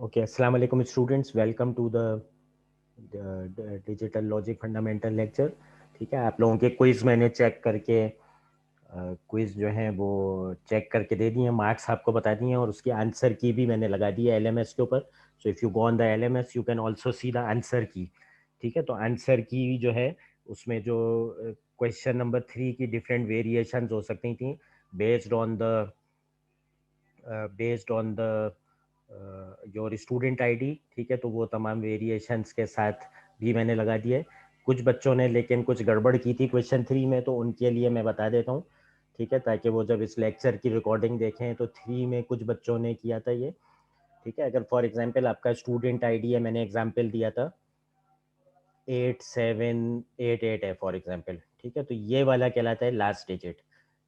Okay, अस्सलाम वालेकुम students, welcome to the digital logic fundamental lecture. ठीक है, आप लोगों के क्विज़ मैंने चेक करके क्विज़ जो है वो चेक करके दे दिए हैं, मार्क्स आपको बता दिए हैं और उसकी आंसर की भी मैंने लगा दी है एलएमएस के ऊपर। So if you go on the LMS you can also see the answer की। ठीक है, तो आंसर की जो है उसमें जो क्वेश्चन नंबर 3 की डिफरेंट वेरिएशंस हो सकती थी based on the your student ID. ठीक है, तो वो तमाम वेरिएशंस के साथ भी मैंने लगा दिए। कुछ बच्चों ने लेकिन कुछ गड़बड़ की थी क्वेश्चन 3 में, तो उनके लिए मैं बता देता हूँ। ठीक है, ताकि वो जब इस लेक्चर की रिकॉर्डिंग देखें तो 3 में कुछ बच्चों ने किया था ये। ठीक है, अगर फॉर एग्जांपल आपका स्टूडेंट आईडी है, मैंने एग्जांपल दिया था 8788 है फॉर एग्जांपल। ठीक है, तो ये वाला कहलाता है लास्ट डिजिट।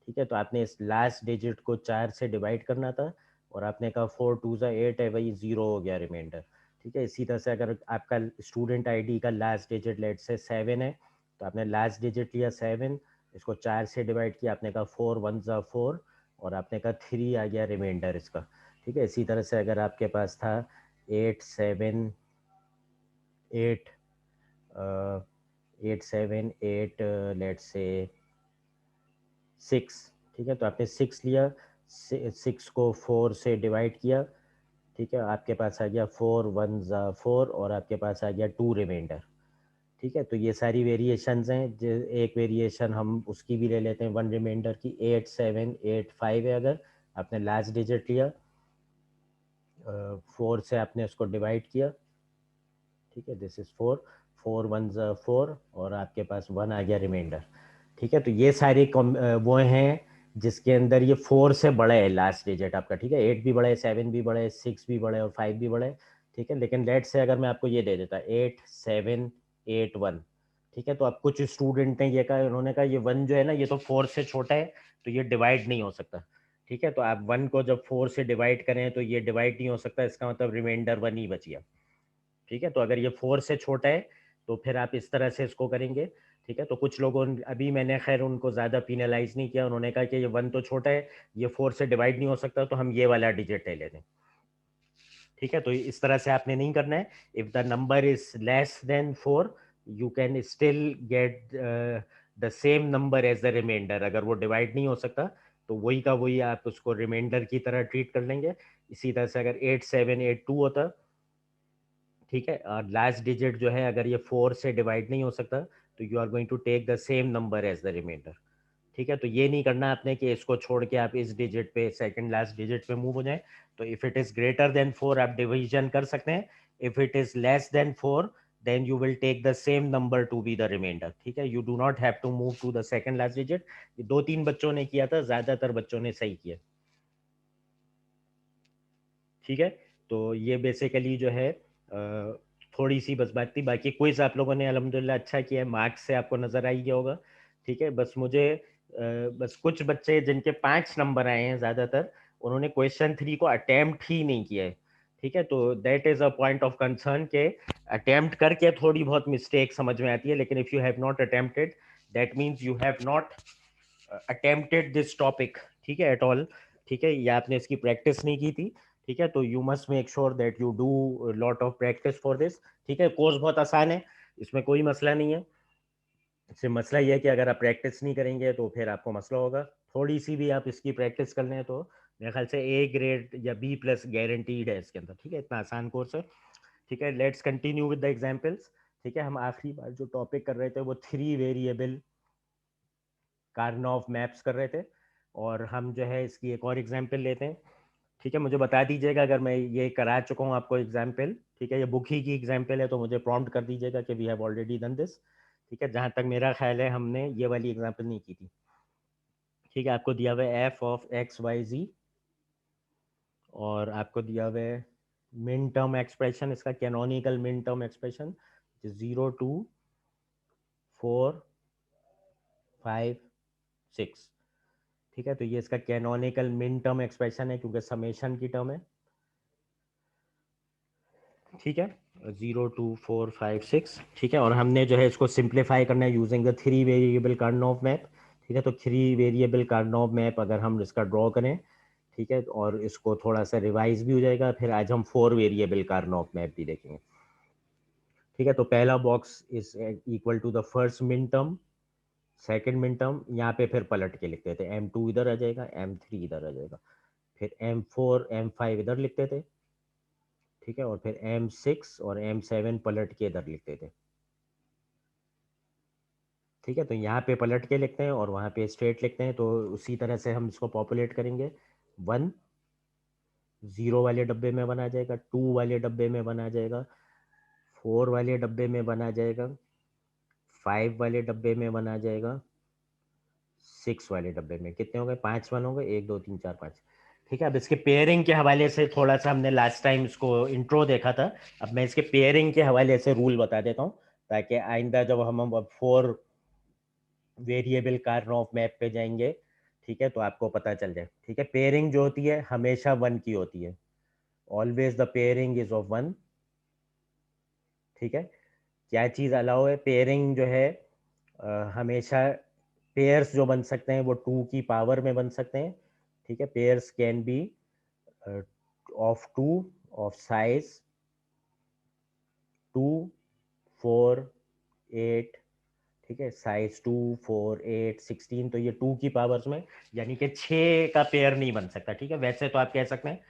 ठीक है, तो आपने इस लास्ट डिजिट को 4 से डिवाइड करना था और आपने कहा 4 2 ज़ा 8 है, वही 0 हो गया रिमाइंडर। ठीक है, इसी तरह से अगर आपका स्टूडेंट आईडी का लास्ट डिजिट लेट से 7 है, तो आपने लास्ट डिजिट लिया 7, इसको 4 से डिवाइड किया, आपने कहा 4 1 ज़ा 4 और आपने कहा 3 आ गया रिमाइंडर इसका। ठीक है, इसी तरह से अगर आपके पास था 8 7 8 8 7 8 लेट से 6। ठीक है, तो आपने 6 लिया, 6 को 4 से डिवाइड किया। ठीक है, आपके पास आ गया 4 1 ज़ा 4 और आपके पास आ गया 2 रिमाइंडर। ठीक है, तो ये सारी वेरिएशंस हैं। एक वेरिएशन हम उसकी भी ले लेते हैं, 1 रिमाइंडर की। 8785 है, अगर आपने लास्ट डिजिट लिया, 4 से आपने उसको डिवाइड किया। ठीक है, दिस इज 4 4 1 ज़ा 4 और आपके पास 1 आ गया रिमाइंडर। ठीक है, तो ये सारे वो हैं जिसके अंदर ये 4 से बड़ा है लास्ट डिजिट आपका। ठीक है, 8 भी बड़ा है, 7 भी बड़ा है, 6 भी बड़ा है और 5 भी बड़ा है। ठीक है, लेकिन लेट से अगर मैं आपको ये दे देता 8781। ठीक है, तो अब कुछ स्टूडेंट ने ये कहा, उन्होंने कहा ये 1 जो है ना, ये तो 4 से छोटा है, तो ये डिवाइड नहीं हो सकता। ठीक है, तो आप 1 को जब 4 से डिवाइड करें तो ये डिवाइड नहीं हो सकता, इसका मतलब रिमाइंडर 1 ही बच गया। ठीक है, तो अगर ये 4 से छोटा है तो फिर आप इस तरह से इसको करेंगे। ठीक है, तो कुछ लोगों अभी मैंने खैर उनको ज़्यादा पिनलाइज नहीं किया, उन्होंने कहा कि ये 1 तो छोटा है, ये 4 से डिवाइड नहीं हो सकता, तो हम ये वाला डिजिट ले लेते हैं। ठीक है, तो इस तरह से आपने नहीं करना है। If the number is less than 4 you can still get the same number as the reminder. अगर वो डिवाइड नहीं हो सकता तो वही का वही आप उसको रिमाइंडर की तरह ट्रीट कर लेंगे। इसी तरह से अगर 8782 होता, ठीक है, और लास्ट डिजिट जो है अगर ये 4 से डिवाइड नहीं हो सकता, तो you are going to take the same number as the reminder. ठीक है, तो ये नहीं करना आपने कि इसको छोड़ के आप इस डिजिट पे, सेकंड लास्ट डिजिट पे मूव हो जाए। तो if it is greater than 4 आप डिवीजन कर सकते हैं। If it is less than 4 then you will take the same number to be the reminder. ठीक है, you do not have to move to the second last digit. ये 2 3 बच्चों ने किया था, ज्यादातर बच्चों ने सही किया। ठीक है, तो ये बेसिकली जो है थोड़ी सी बस बात थी। बाकी क्विज आप लोगों ने अल्हम्दुलिल्लाह अच्छा किया है, मार्क्स से आपको नजर आई गया होगा। ठीक है, बस मुझे बस कुछ बच्चे जिनके 5 नंबर आए हैं ज्यादातर, उन्होंने क्वेश्चन 3 को अटेम्प्ट ही नहीं किया है। ठीक है, तो that is a point of concern के अटेम्प्ट करके थोड़ी बहुत मिस्टेक समझ में आती है, लेकिन if you have not attempted that means you have not attempted this topic. ठीक है, एट ऑल। ठीक है, या आपने इसकी प्रैक्टिस नहीं की थी। ठीक है, तो you must make sure that you do lot of practice for this. ठीक है, कोर्स बहुत आसान है, इसमें कोई मसला नहीं है। इससे मसला ये है कि अगर आप प्रैक्टिस नहीं करेंगे तो फिर आपको मसला होगा। थोड़ी सी भी आप इसकी प्रैक्टिस कर लें तो मेरे ख्याल से ए ग्रेड या बी प्लस गारंटीड है इसके अंदर। ठीक है, इतना आसान कोर्स है। ठीक है, let's continue with the examples. ठीक है, हम आखिरी बार जो टॉपिक कर रहे थे वो 3 वेरिएबल कार्नोव मैप्स कर रहे थे, और हम जो है इसकी एक और एग्जाम्पल लेते हैं। ठीक है, मुझे बता दीजिएगा अगर मैं ये करा चुका हूँ आपको एग्जाम्पल। ठीक है, ये बुक ही की एग्जाम्पल है, तो मुझे प्रॉम्प्ट कर दीजिएगा कि we have already done this. ठीक है, जहाँ तक मेरा ख्याल है हमने ये वाली एग्जाम्पल नहीं की थी। ठीक है, आपको दिया हुआ है एफ ऑफ एक्स वाई जी, और आपको दिया हुआ है मिन टर्म एक्सप्रेशन, इसका कैनोनिकल मिन टर्म एक्सप्रेशन 0 2 4 5 6। ठीक है, तो ये इसका कैनोनिकल मिन टर्म एक्सप्रेशन है क्योंकि समेशन की टर्म है। ठीक है, 0 2 4 5 6। ठीक है, और हमने जो है इसको सिंप्लीफाई करना है using the 3 variable Karnaugh map. ठीक है, तो 3 वेरिएबल कार्नोव मैप अगर हम इसका ड्रॉ करें, ठीक है, और इसको थोड़ा सा रिवाइज भी हो जाएगा। फिर आज हम 4 वेरिएबल कार्नोफ मैप भी देखेंगे। ठीक है, तो पहला box is equal to the first min term, second min term, यहाँ पे फिर पलट के लिखते थे, M2 इधर आ जाएगा, M3 इधर आ जाएगा, फिर M4 M5 इधर लिखते थे। ठीक है, और फिर M6 और M7 पलट के इधर लिखते थे। ठीक है, तो यहाँ पे पलट के लिखते हैं और वहाँ पे स्ट्रेट लिखते हैं, तो उसी तरह से हम इसको पॉपुलेट करेंगे। 1 0 वाले डब्बे में बना जाएगा, 2 वाले डब्बे में बना जाएगा, 4 वाले डब्बे में बना जाएगा, 5 वाले डब्बे में बना जाएगा, 6 वाले डब्बे में। कितने हो गए? 5 वन हो गए, 1 2 3 4 5। ठीक है, अब इसके पेयरिंग के हवाले से थोड़ा सा हमने लास्ट टाइम इसको इंट्रो देखा था। अब मैं इसके पेयरिंग के हवाले से रूल बता देता हूँ, ताकि आइंदा जब हम 4 वेरिएबल कार्नोफ मैप पे जाएंगे, ठीक है, तो आपको पता चल जाए। ठीक है, पेयरिंग जो होती है हमेशा 1 की होती है, always the pairing is of 1। ठीक है, क्या चीज़ अलाउ है? पेयरिंग जो है हमेशा पेयर्स जो बन सकते हैं वो 2 की पावर में बन सकते हैं। ठीक है, pairs can be of 2, of size 2 4 8। ठीक है, साइज 2 4 8 16, तो ये 2 की पावर्स में, यानी कि 6 का पेयर नहीं बन सकता। ठीक है, वैसे तो आप कह सकते हैं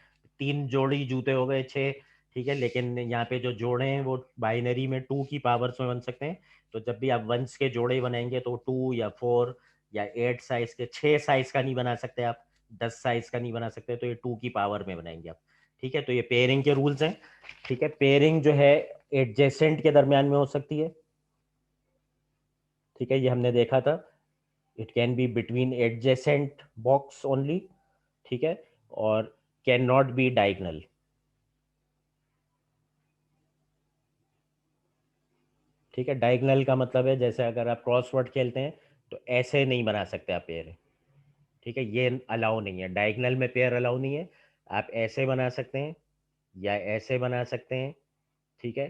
3 जोड़ी जूते हो गए 6। ठीक है, लेकिन यहाँ पे जो जोड़े हैं वो बाइनरी में 2 की पावर्स में बन सकते हैं। तो जब भी आप वंस के जोड़े बनाएंगे तो 2 या 4 या 8 साइज के, 6 साइज का नहीं बना सकते आप, 10 साइज का नहीं बना सकते, तो ये 2 की पावर में बनाएंगे आप। ठीक है, तो ये पेयरिंग के रूल्स हैं। ठीक है, पेयरिंग जो है एडजेसेंट के दरमियान में हो सकती है। ठीक है, ये हमने देखा था, it can be between adjacent box only. ठीक है, और कैन नॉट बी डायगनल। ठीक है, डायगनल का मतलब है जैसे अगर आप क्रॉसवर्ड खेलते हैं तो ऐसे नहीं बना सकते आप पेयर। ठीक है, ये अलाउ नहीं है, डायगनल में पेयर अलाउ नहीं है। आप ऐसे बना सकते हैं या ऐसे बना सकते हैं। ठीक है,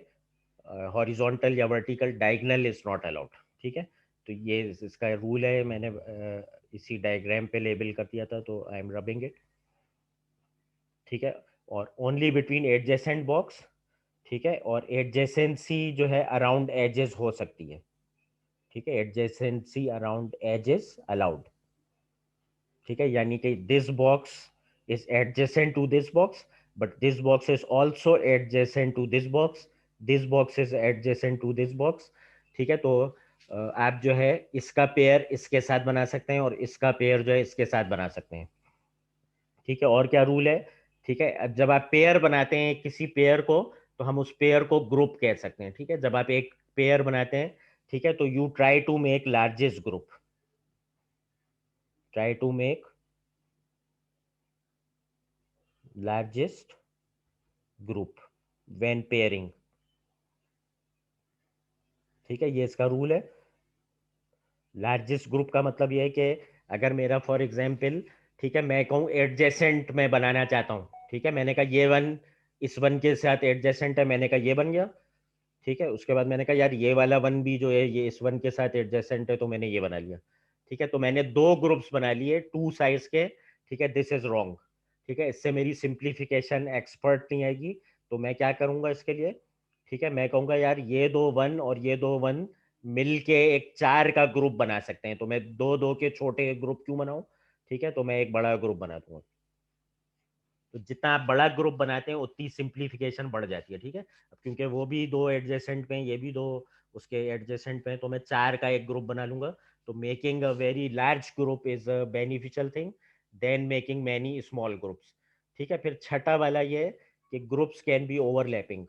हॉरिजॉन्टल या vertical, diagonal is not allowed. ठीक है, तो ये इसका रूल है, मैंने इसी डायग्राम पे लेबल कर दिया था, तो आई एम रबिंग इट। ठीक है, और ओनली बिटवीन एडजेसेंट बॉक्स। ठीक है, और एडजेसेंसी जो है अराउंड एजेस हो सकती है। ठीक है, एडजेसेंसी अराउंड एजेस अलाउड। ठीक है, यानी कि this box is adjacent to this box, but this box is also adjacent to this box, this box is adjacent to this box. ठीक है, तो आप जो है इसका पेयर इसके साथ बना सकते हैं और इसका पेयर जो है इसके साथ बना सकते हैं। ठीक है, और क्या रूल है? ठीक है, अब जब आप पेयर बनाते हैं किसी पेयर को, तो हम उस पेयर को ग्रुप कह सकते हैं। ठीक है, जब आप एक पेयर बनाते हैं, ठीक है, तो you try to make largest group, try to make largest group when pairing. ठीक है, ये इसका रूल है। लार्जेस्ट ग्रुप का मतलब ये है कि अगर मेरा फॉर एग्जाम्पल, ठीक है, मैं कहूँ एडजेसेंट में बनाना चाहता हूँ। ठीक है, मैंने कहा ये वन इस वन के साथ एडजेसेंट है, मैंने कहा ये बन गया। ठीक है, उसके बाद मैंने कहा यार ये वाला वन भी जो है ये इस वन के साथ एडजेसेंट है, तो मैंने ये बना लिया। ठीक है, तो मैंने 2 ग्रुप्स बना लिए 2 साइज के। ठीक है, दिस इज रॉन्ग। ठीक है, इससे मेरी सिंप्लीफिकेशन एक्सपर्ट नहीं आएगी। तो मैं क्या करूंगा इसके लिए? ठीक है, मैं कहूंगा यार ये 2 वन और ये 2 वन मिल के एक 4 का ग्रुप बना सकते हैं, तो मैं 2 2 के छोटे ग्रुप क्यों बनाऊं? ठीक है, तो मैं एक बड़ा ग्रुप बना दूंगा। तो जितना आप बड़ा ग्रुप बनाते हैं उतनी सिंप्लीफिकेशन बढ़ जाती है। ठीक है, अब क्योंकि वो भी 2 एडजेसेंट पे हैं, ये भी 2 उसके एडजेसेंट पे हैं, तो मैं 4 का एक ग्रुप बना लूंगा। तो making a very large group is a beneficial thing then making many small groups. ठीक है, फिर छठा वाला ये है कि ग्रुप्स कैन बी ओवरलैपिंग।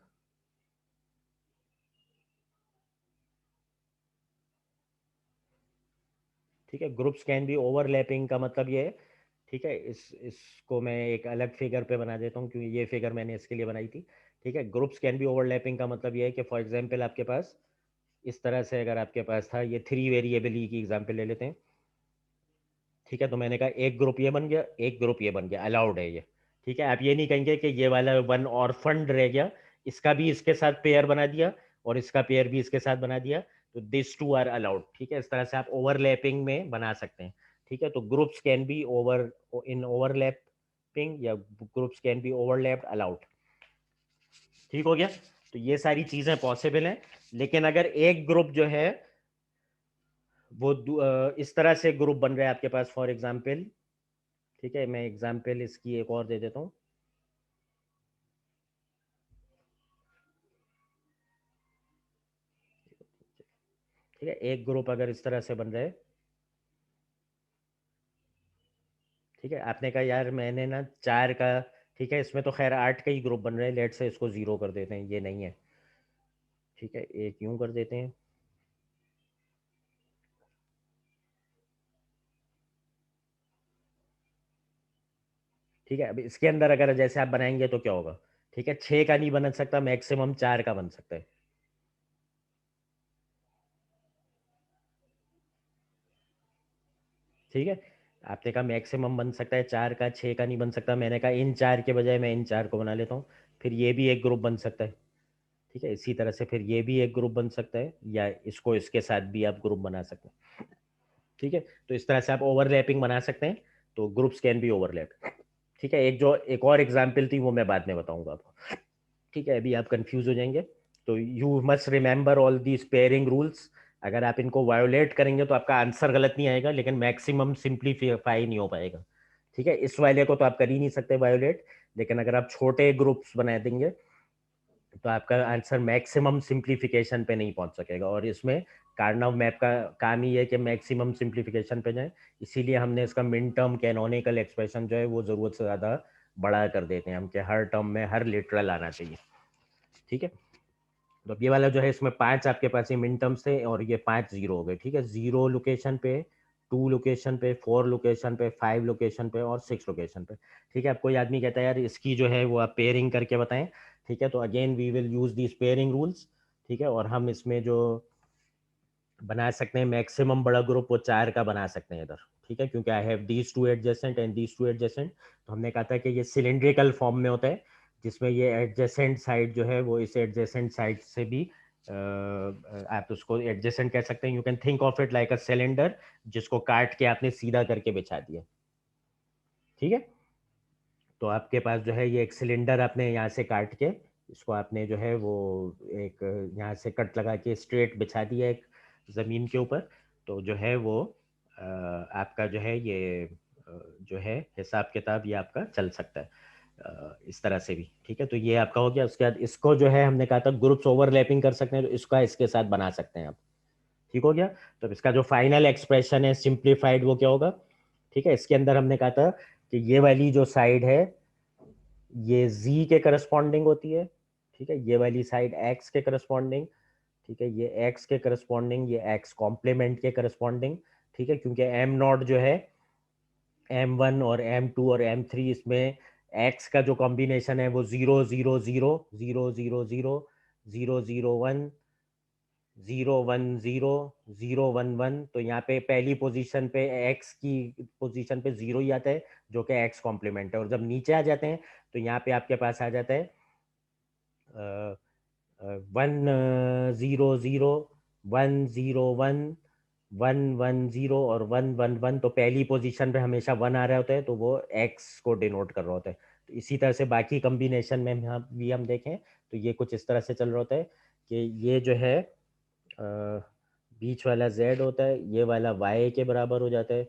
ठीक है, ग्रुप्स कैन बी ओवरलैपिंग का मतलब ये है, ठीक है, इसको मैं एक अलग फिगर पे बना देता हूँ, क्योंकि ये फिगर मैंने इसके लिए बनाई थी। ठीक है, ग्रुप्स कैन बी ओवरलैपिंग का मतलब ये है कि फॉर एग्जांपल आपके पास इस तरह से अगर आपके पास था, ये 3 वेरिएबल ई की एग्जांपल ले लेते हैं। ठीक है, तो मैंने कहा एक ग्रुप ये बन गया, एक ग्रुप ये बन गया, अलाउड है ये। ठीक है, आप ये नहीं कहेंगे कि ये वाला वन और फंड रह गया, इसका भी इसके साथ पेयर बना दिया और इसका पेयर भी इसके साथ बना दिया, तो दिस टू आर अलाउड। ठीक है, इस तरह से आप ओवरलैपिंग में बना सकते हैं। ठीक है, तो groups can be over in overlap. या groups can be overlapped allowed. ठीक हो गया। तो ये सारी चीजें पॉसिबल हैं, लेकिन अगर एक ग्रुप जो है वो इस तरह से ग्रुप बन रहा है आपके पास, फॉर एग्जांपल, ठीक है, मैं एग्जांपल इसकी एक और दे देता हूँ। ठीक है, एक ग्रुप अगर इस तरह से बन रहा है, ठीक है, आपने कहा यार मैंने ना 4 का, ठीक है, इसमें तो खैर 8 का ही ग्रुप बन रहा है, लेट से इसको 0 कर देते हैं, ये नहीं है। ठीक है, एक यूं कर देते हैं। ठीक है, अब इसके अंदर अगर जैसे आप बनाएंगे तो क्या होगा? ठीक है, 6 का नहीं बन सकता, मैक्सिमम 4 का बन सकता है। ठीक है, आपने कहा मैक्सिमम बन सकता है 4 का, 6 का नहीं बन सकता, मैंने कहा इन 4 के बजाय मैं इन 4 को बना लेता हूँ, फिर ये भी एक ग्रुप बन सकता है। ठीक है, इसी तरह से फिर ये भी एक ग्रुप बन सकता है, या इसको इसके साथ भी आप ग्रुप बना सकते हैं। ठीक है, तो इस तरह से आप ओवरलैपिंग बना सकते हैं, तो ग्रुप्स कैन बी ओवरलैप। ठीक है, एक और एग्जाम्पल थी, वो मैं बाद में बताऊंगा आपको। ठीक है, अभी आप कंफ्यूज हो जाएंगे, तो you must remember all these pairing rules. अगर आप इनको वायोलेट करेंगे तो आपका आंसर गलत नहीं आएगा, लेकिन मैक्सिमम सिंप्लीफाई नहीं हो पाएगा। ठीक है, इस वाले को तो आप कर ही नहीं सकते वायोलेट, लेकिन अगर आप छोटे ग्रुप्स बना देंगे तो आपका आंसर मैक्सिमम सिंप्लीफिकेशन पे नहीं पहुंच सकेगा, और इसमें कार्नव मैप का काम ही है कि मैक्सिमम सिंप्लीफिकेशन पे जाए। इसीलिए हमने इसका मिन टर्म कैनोनिकल एक्सप्रेशन जो है वो ज़रूरत से ज़्यादा बड़ा कर देते हैं हम, कि हर टर्म में हर लिटरल आना चाहिए। ठीक है, तो ये वाला जो है इसमें 5 आपके पास ये मिन टर्म्स थे, और ये 5 जीरो हो गए। ठीक है, 0 लोकेशन पे, 2 लोकेशन पे, 4 लोकेशन पे, 5 लोकेशन पे, और 6 लोकेशन पे। ठीक है, अब कोई आदमी कहता है यार इसकी जो है वो आप पेयरिंग करके बताएं। ठीक है, तो again we will use these pairing rules. ठीक है, और हम इसमें जो बना सकते हैं मैक्सिमम बड़ा ग्रुप वो 4 का बना सकते हैं इधर। ठीक है, क्योंकि I have these two adjacent and these two adjacent, तो हमने कहा था कि ये सिलेंड्रिकल फॉर्म में होता है, जिसमें ये एडजेसेंट साइड जो है वो इस एडजेसेंट साइड से भी आप उसको एडजेसेंट कह सकते हैं। You can think of it like a cylinder, जिसको काट के आपने सीधा करके बिछा दिया। ठीक है, तो आपके पास जो है ये एक सिलेंडर आपने यहाँ से काट के, इसको आपने जो है वो एक यहाँ से कट लगा के स्ट्रेट बिछा दिया एक ज़मीन के ऊपर, तो जो है वो आपका जो है ये जो है हिसाब किताब ये आपका चल सकता है इस तरह से भी। ठीक है, तो ये आपका हो गया। उसके बाद इसको जो है हमने कहा था ग्रुप्स ओवरलैपिंग कर सकते हैं, तो इसका इसके साथ बना सकते हैं आप। ठीक हो गया। तो इसका जो फाइनल एक्सप्रेशन है सिंप्लीफाइड वो क्या होगा? ठीक है, इसके अंदर हमने कहा था कि ये वाली जो साइड है ये z के करस्पॉन्डिंग होती है। ठीक है, ये वाली साइड x के करस्पॉन्डिंग। ठीक है, ये x के करस्पॉन्डिंग, ये x कॉम्प्लीमेंट के करस्पॉन्डिंग। ठीक है, क्योंकि m नॉट जो है m1 और m2 और m3, इसमें x का जो कॉम्बिनेशन है वो 0 0 0 0 0 0 0 0 1 0 1 0 0 1 1, तो यहाँ पे पहली पोजीशन पे x की पोजीशन पे 0 ही आता है, जो कि x कॉम्प्लीमेंट है। और जब नीचे आ जाते हैं तो यहाँ पे आपके पास आ जाता है 1 0 0 1 0 1 1 1 0 और 1 1 1, तो पहली पोजीशन पे हमेशा 1 आ रहा होता है, तो वो x को डिनोट कर रहा होता है। तो इसी तरह से बाकी कॉम्बिनेशन में भी हम देखें तो ये कुछ इस तरह से चल रहा होता है कि ये जो है बीच वाला z होता है, ये वाला y के बराबर हो जाता है,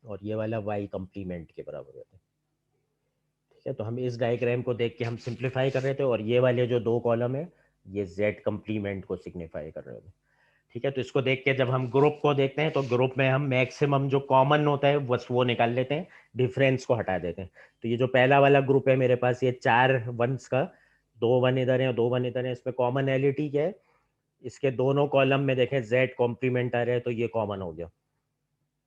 और ये वाला y कम्प्लीमेंट के बराबर हो जाता है। ठीक है, तो हम इस डायग्राम को देख के हम सिंप्लीफाई कर रहे थे, और ये वाले जो 2 कॉलम है ये z कम्प्लीमेंट को सिग्निफाई कर रहे थे। ठीक है, तो इसको देख के जब हम ग्रुप को देखते हैं तो ग्रुप में हम मैक्सिमम जो कॉमन होता है बस वो निकाल लेते हैं, डिफरेंस को हटा देते हैं। तो ये जो पहला वाला ग्रुप है मेरे पास, ये 4 वंस का, 2 1 इधर है और 2 1 इधर है, इसमें कॉमनैलिटी क्या है? इसके दोनों कॉलम में देखें z कॉम्प्लीमेंट आ रहे हैं, तो ये कॉमन हो गया।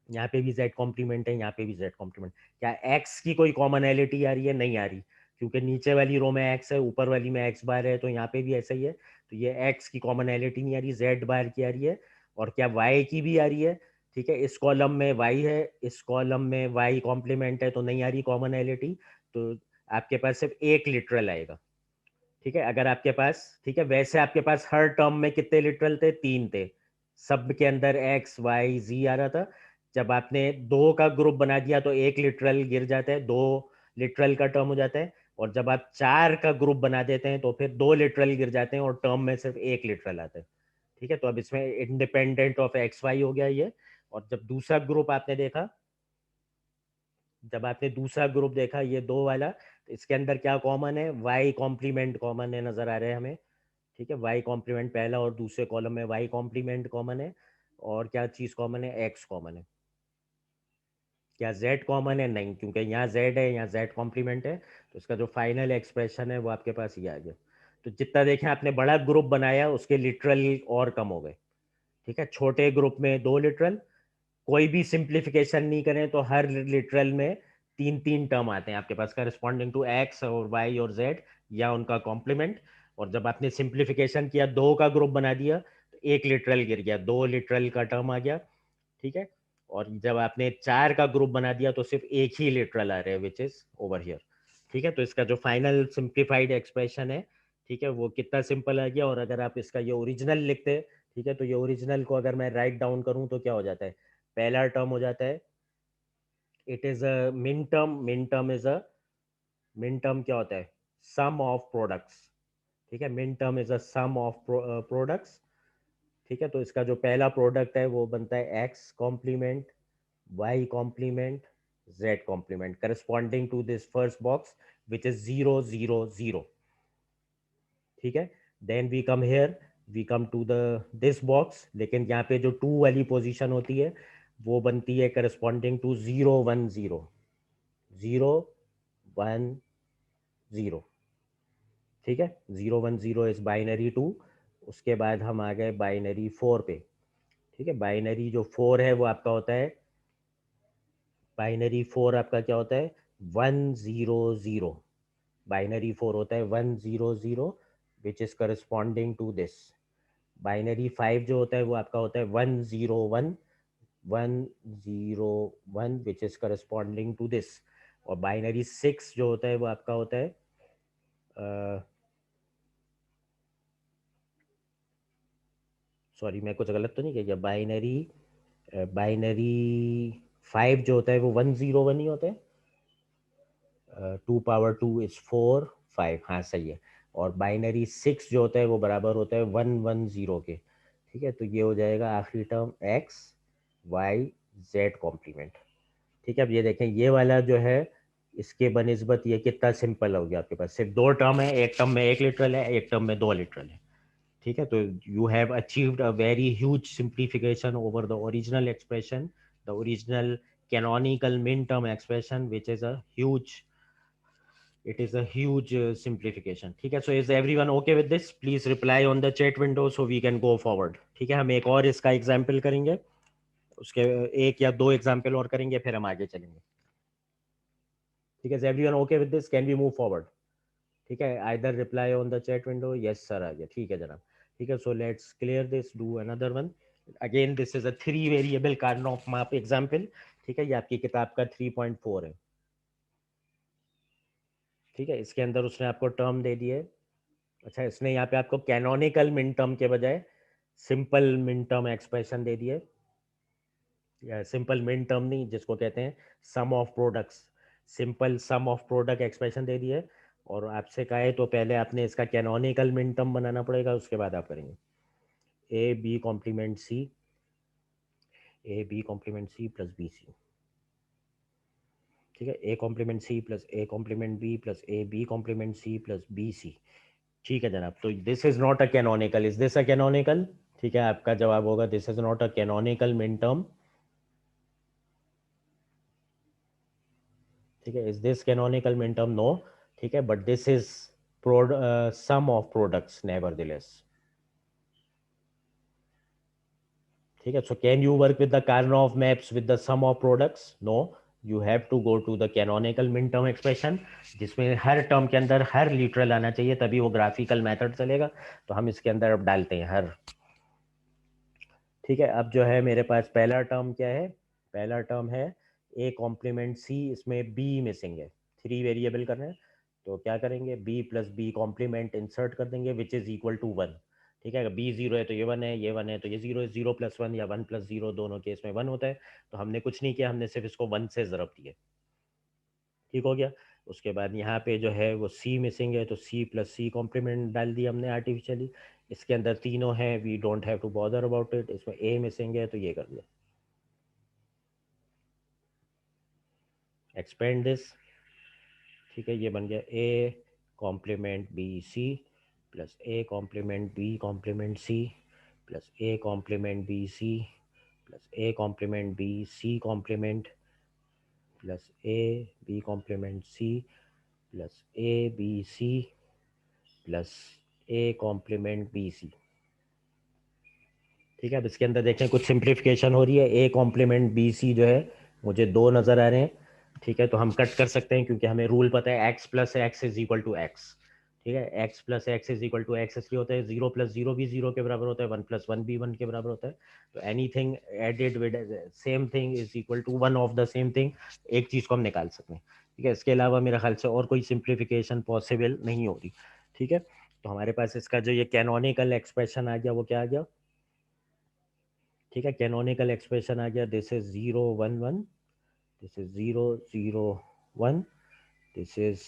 यहाँ पे भी z कॉम्प्लीमेंट है, यहाँ पे भी z कॉम्प्लीमेंट। क्या x की कोई कॉमनैलिटी आ रही है? नहीं आ रही, क्योंकि नीचे वाली रो में x है, ऊपर वाली में x बार है, तो यहाँ पे भी ऐसा ही है। तो ये x की कॉमनैलिटी नहीं आ रही, z बार की आ रही है। और क्या y की भी आ रही है? ठीक है, इस कॉलम में y है, इस कॉलम में y कॉम्प्लीमेंट है, तो नहीं आ रही कॉमनैलिटी। तो आपके पास सिर्फ एक लिटरल आएगा। ठीक है, अगर आपके पास, ठीक है, वैसे आपके पास हर टर्म में कितने लिटरल थे? 3 थे, सब के अंदर x y z आ रहा था। जब आपने दो का ग्रुप बना दिया तो एक लिटरल गिर जाता है, दो लिटरल का टर्म हो जाता है। और जब आप चार का ग्रुप बना देते हैं तो फिर दो लिटरल गिर जाते हैं और टर्म में सिर्फ एक लिटरल आता है। ठीक है, तो अब इसमें इंडिपेंडेंट ऑफ एक्स वाई हो गया ये। और जब दूसरा ग्रुप आपने देखा, जब आपने दूसरा ग्रुप देखा ये दो वाला, तो इसके अंदर क्या कॉमन है, वाई कॉम्प्लीमेंट कॉमन है, नजर आ रहे हैं हमें। ठीक है, वाई कॉम्प्लीमेंट पहला और दूसरे कॉलम में वाई कॉम्प्लीमेंट कॉमन है। और क्या चीज कॉमन है, एक्स कॉमन है। क्या जेड कॉमन है, नहीं, क्योंकि यहाँ जेड है, यहाँ जेड कॉम्प्लीमेंट है। तो इसका जो फाइनल एक्सप्रेशन है वो आपके पास ये आ गया। तो जितना देखें आपने बड़ा ग्रुप बनाया उसके लिटरल और कम हो गए। ठीक है, छोटे ग्रुप में दो लिटरल, कोई भी सिंप्लीफिकेशन नहीं करें तो हर लिटरल में तीन तीन टर्म आते हैं आपके पास करस्पॉन्डिंग टू एक्स और वाई और जेड या उनका कॉम्प्लीमेंट। और जब आपने सिंप्लीफिकेशन किया, दो का ग्रुप बना दिया, तो एक लिटरल गिर गया, दो लिटरल का टर्म आ गया। ठीक है, और जब आपने चार का ग्रुप बना दिया तो सिर्फ एक ही लिटरल आ रहे हैं, विच इज ओवर हियर। ठीक है, तो इसका जो फाइनल सिंप्लीफाइड एक्सप्रेशन है, ठीक है, वो कितना सिंपल आ गया। और अगर आप इसका ये ओरिजिनल लिखते, ठीक है, तो ये ओरिजिनल को अगर मैं राइट डाउन करूं तो क्या हो जाता है, पहला टर्म हो जाता है, it is a min term. मिन term is a, min term क्या होता है, सम ऑफ प्रोडक्ट्स। ठीक है, min term is a sum of products. ठीक है, तो इसका जो पहला प्रोडक्ट है वो बनता है X complement Y complement Z complement corresponding to this first box which is 0 0 0। ठीक है, then we come here, we come to the this box, लेकिन यहाँ पे जो टू वाली पोजीशन होती है वो बनती है करस्पॉन्डिंग टू 0 1 0। 0 1 0। ठीक है, 0 1 0 इज बाइनरी टू। उसके बाद हम आ गए बाइनरी फोर पे। ठीक है, बाइनरी जो फोर है वो आपका होता है, बाइनरी फोर आपका क्या होता है, 1 0 0। बाइनरी फोर होता है 1 0 0 which is corresponding to this. Binary five जो होता है वो आपका होता है 1 0 1। 1 0 1 which is corresponding to this. और बाइनरी सिक्स जो होता है वो आपका होता है, सॉरी मैं कुछ गलत तो नहीं किया, बाइनरी, बाइनरी फाइव जो होता है वो 1 0 1 ही होता है। 2 पावर 2 इज 4 5, हाँ सही है। और बाइनरी सिक्स जो होता है वो बराबर होता है 1 1 0 के। ठीक है, तो ये हो जाएगा आखिरी term X Y Z complement. ठीक है, अब ये देखें ये वाला जो है, इसके बनिस्बत ये कितना सिंपल हो गया, आपके पास सिर्फ दो टर्म है, एक टर्म में एक लिटरल है, एक टर्म में दो लिटरल है। ठीक है, तो you have achieved a very huge simplification over the original expression, the original canonical min term expression which is a huge, it is a huge simplification. ठीक है, so is everyone okay with this? Please reply on the chat window so we can go forward. ठीक है, हम एक और इसका example करेंगे, उसके एक या दो एग्जाम्पल और करेंगे फिर हम आगे चलेंगे। ठीक है, is everyone okay with this? Can we move forward? ठीक है, either reply on the chat window, yes sir आ गया, ठीक है जनाब। ठीक है, so let's clear this, do another one. Again this is a three variable Karnaugh map example. ठीक है, ये आपकी किताब का 3.4 है। ठीक है, इसके अंदर उसने आपको टर्म दे दिए। अच्छा, इसने यहाँ पे आपको कैनोनिकल मिन टर्म के बजाय सिंपल मिन टर्म एक्सप्रेशन दे दिए, या सिंपल मिन टर्म नहीं, जिसको कहते हैं sum of products, simple sum of product expression दे दिए। और आपसे कहे तो पहले आपने इसका कैनोनिकल मिन टर्म बनाना पड़ेगा, उसके बाद आप करेंगे A B complement C, A B complement C plus B C. ठीक है, A complement C plus A complement B plus A B complement C plus B C. ठीक है जनाब, तो this is not a canonical, is this a canonical? ठीक है, आपका जवाब होगा this is not a canonical min term. ठीक है, is this canonical min term? No. ठीक है, but this is some of products nevertheless. ठीक है, so can you work with the Karnaugh maps with the sum of products? No, you have to go to the canonical min term expression, जिसमें हर term के अंदर हर literal आना चाहिए, तभी वो ग्राफिकल मेथड चलेगा। तो हम इसके अंदर अब डालते हैं हर। ठीक है, अब जो है मेरे पास पहला टर्म क्या है, पहला टर्म है ए कॉम्प्लीमेंट सी, इसमें बी मिसिंग है, थ्री वेरिएबल करना है। तो क्या करेंगे, B plus B complement insert कर देंगे विच इज इक्वल टू 1। ठीक है, अगर बी 0 है तो ये 1 है, ये 1 है तो ये 0 है, 0 + 1 या 1 + 0 दोनों केस में 1 होता है। तो हमने कुछ नहीं किया, हमने सिर्फ इसको 1 से ज़रब दिया। ठीक हो गया। उसके बाद यहाँ पे जो है वो सी मिसिंग है, तो सी + सी कॉम्प्लीमेंट डाल दिया हमने आर्टिफिशियली। इसके अंदर तीनों हैं, we don't have to bother about it. इसमें ए मिसिंग है तो ये कर दिया। Expand this. ठीक है, ये बन गया A complement B C plus A complement B complement C plus A complement B C plus A complement B C complement plus A B complement C plus A B C plus A complement B C. ठीक है, अब इसके अंदर देखें कुछ simplification हो रही है। ए कॉम्प्लीमेंट बी सी जो है मुझे 2 नज़र आ रहे हैं। ठीक है, तो हम कट कर सकते हैं क्योंकि हमें रूल पता है x + x = x। ठीक है, x + x = x इसलिए होता है, 0 + 0 भी 0 के बराबर होता है, 1 + 1 भी 1 के बराबर होता है। तो anything added with same thing is equal to one of the same thing. एक चीज़ को हम निकाल सकते हैं। ठीक है, इसके अलावा मेरे ख्याल से और कोई सिंप्लीफिकेशन पॉसिबल नहीं हो रही। ठीक है, तो हमारे पास इसका जो ये कैनोनिकल एक्सप्रेशन आ गया वो क्या आ गया। ठीक है, कैनोनिकल एक्सप्रेशन आ गया, this is 0 1 1, this is 0 0 1, this is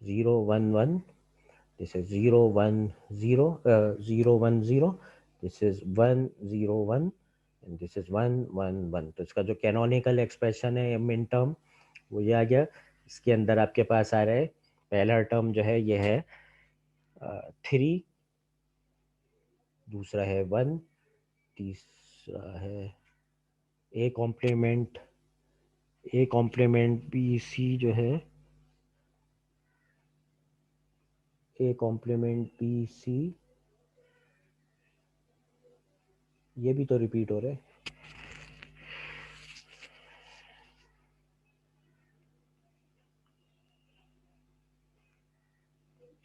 0 1 1, this is 0 1 0 0 1 0, this is 1 0 1 and this is 1 1 1। तो इसका जो कैनोनिकल एक्सप्रेशन है मिन टर्म वो ये आ गया। इसके अंदर आपके पास आ रहा है पहला टर्म जो है ये है 3, दूसरा है 1, तीसरा है ए कॉम्प्लीमेंट बी सी जो है, ए कॉम्प्लीमेंट बी सी, ये भी तो रिपीट हो रहा है।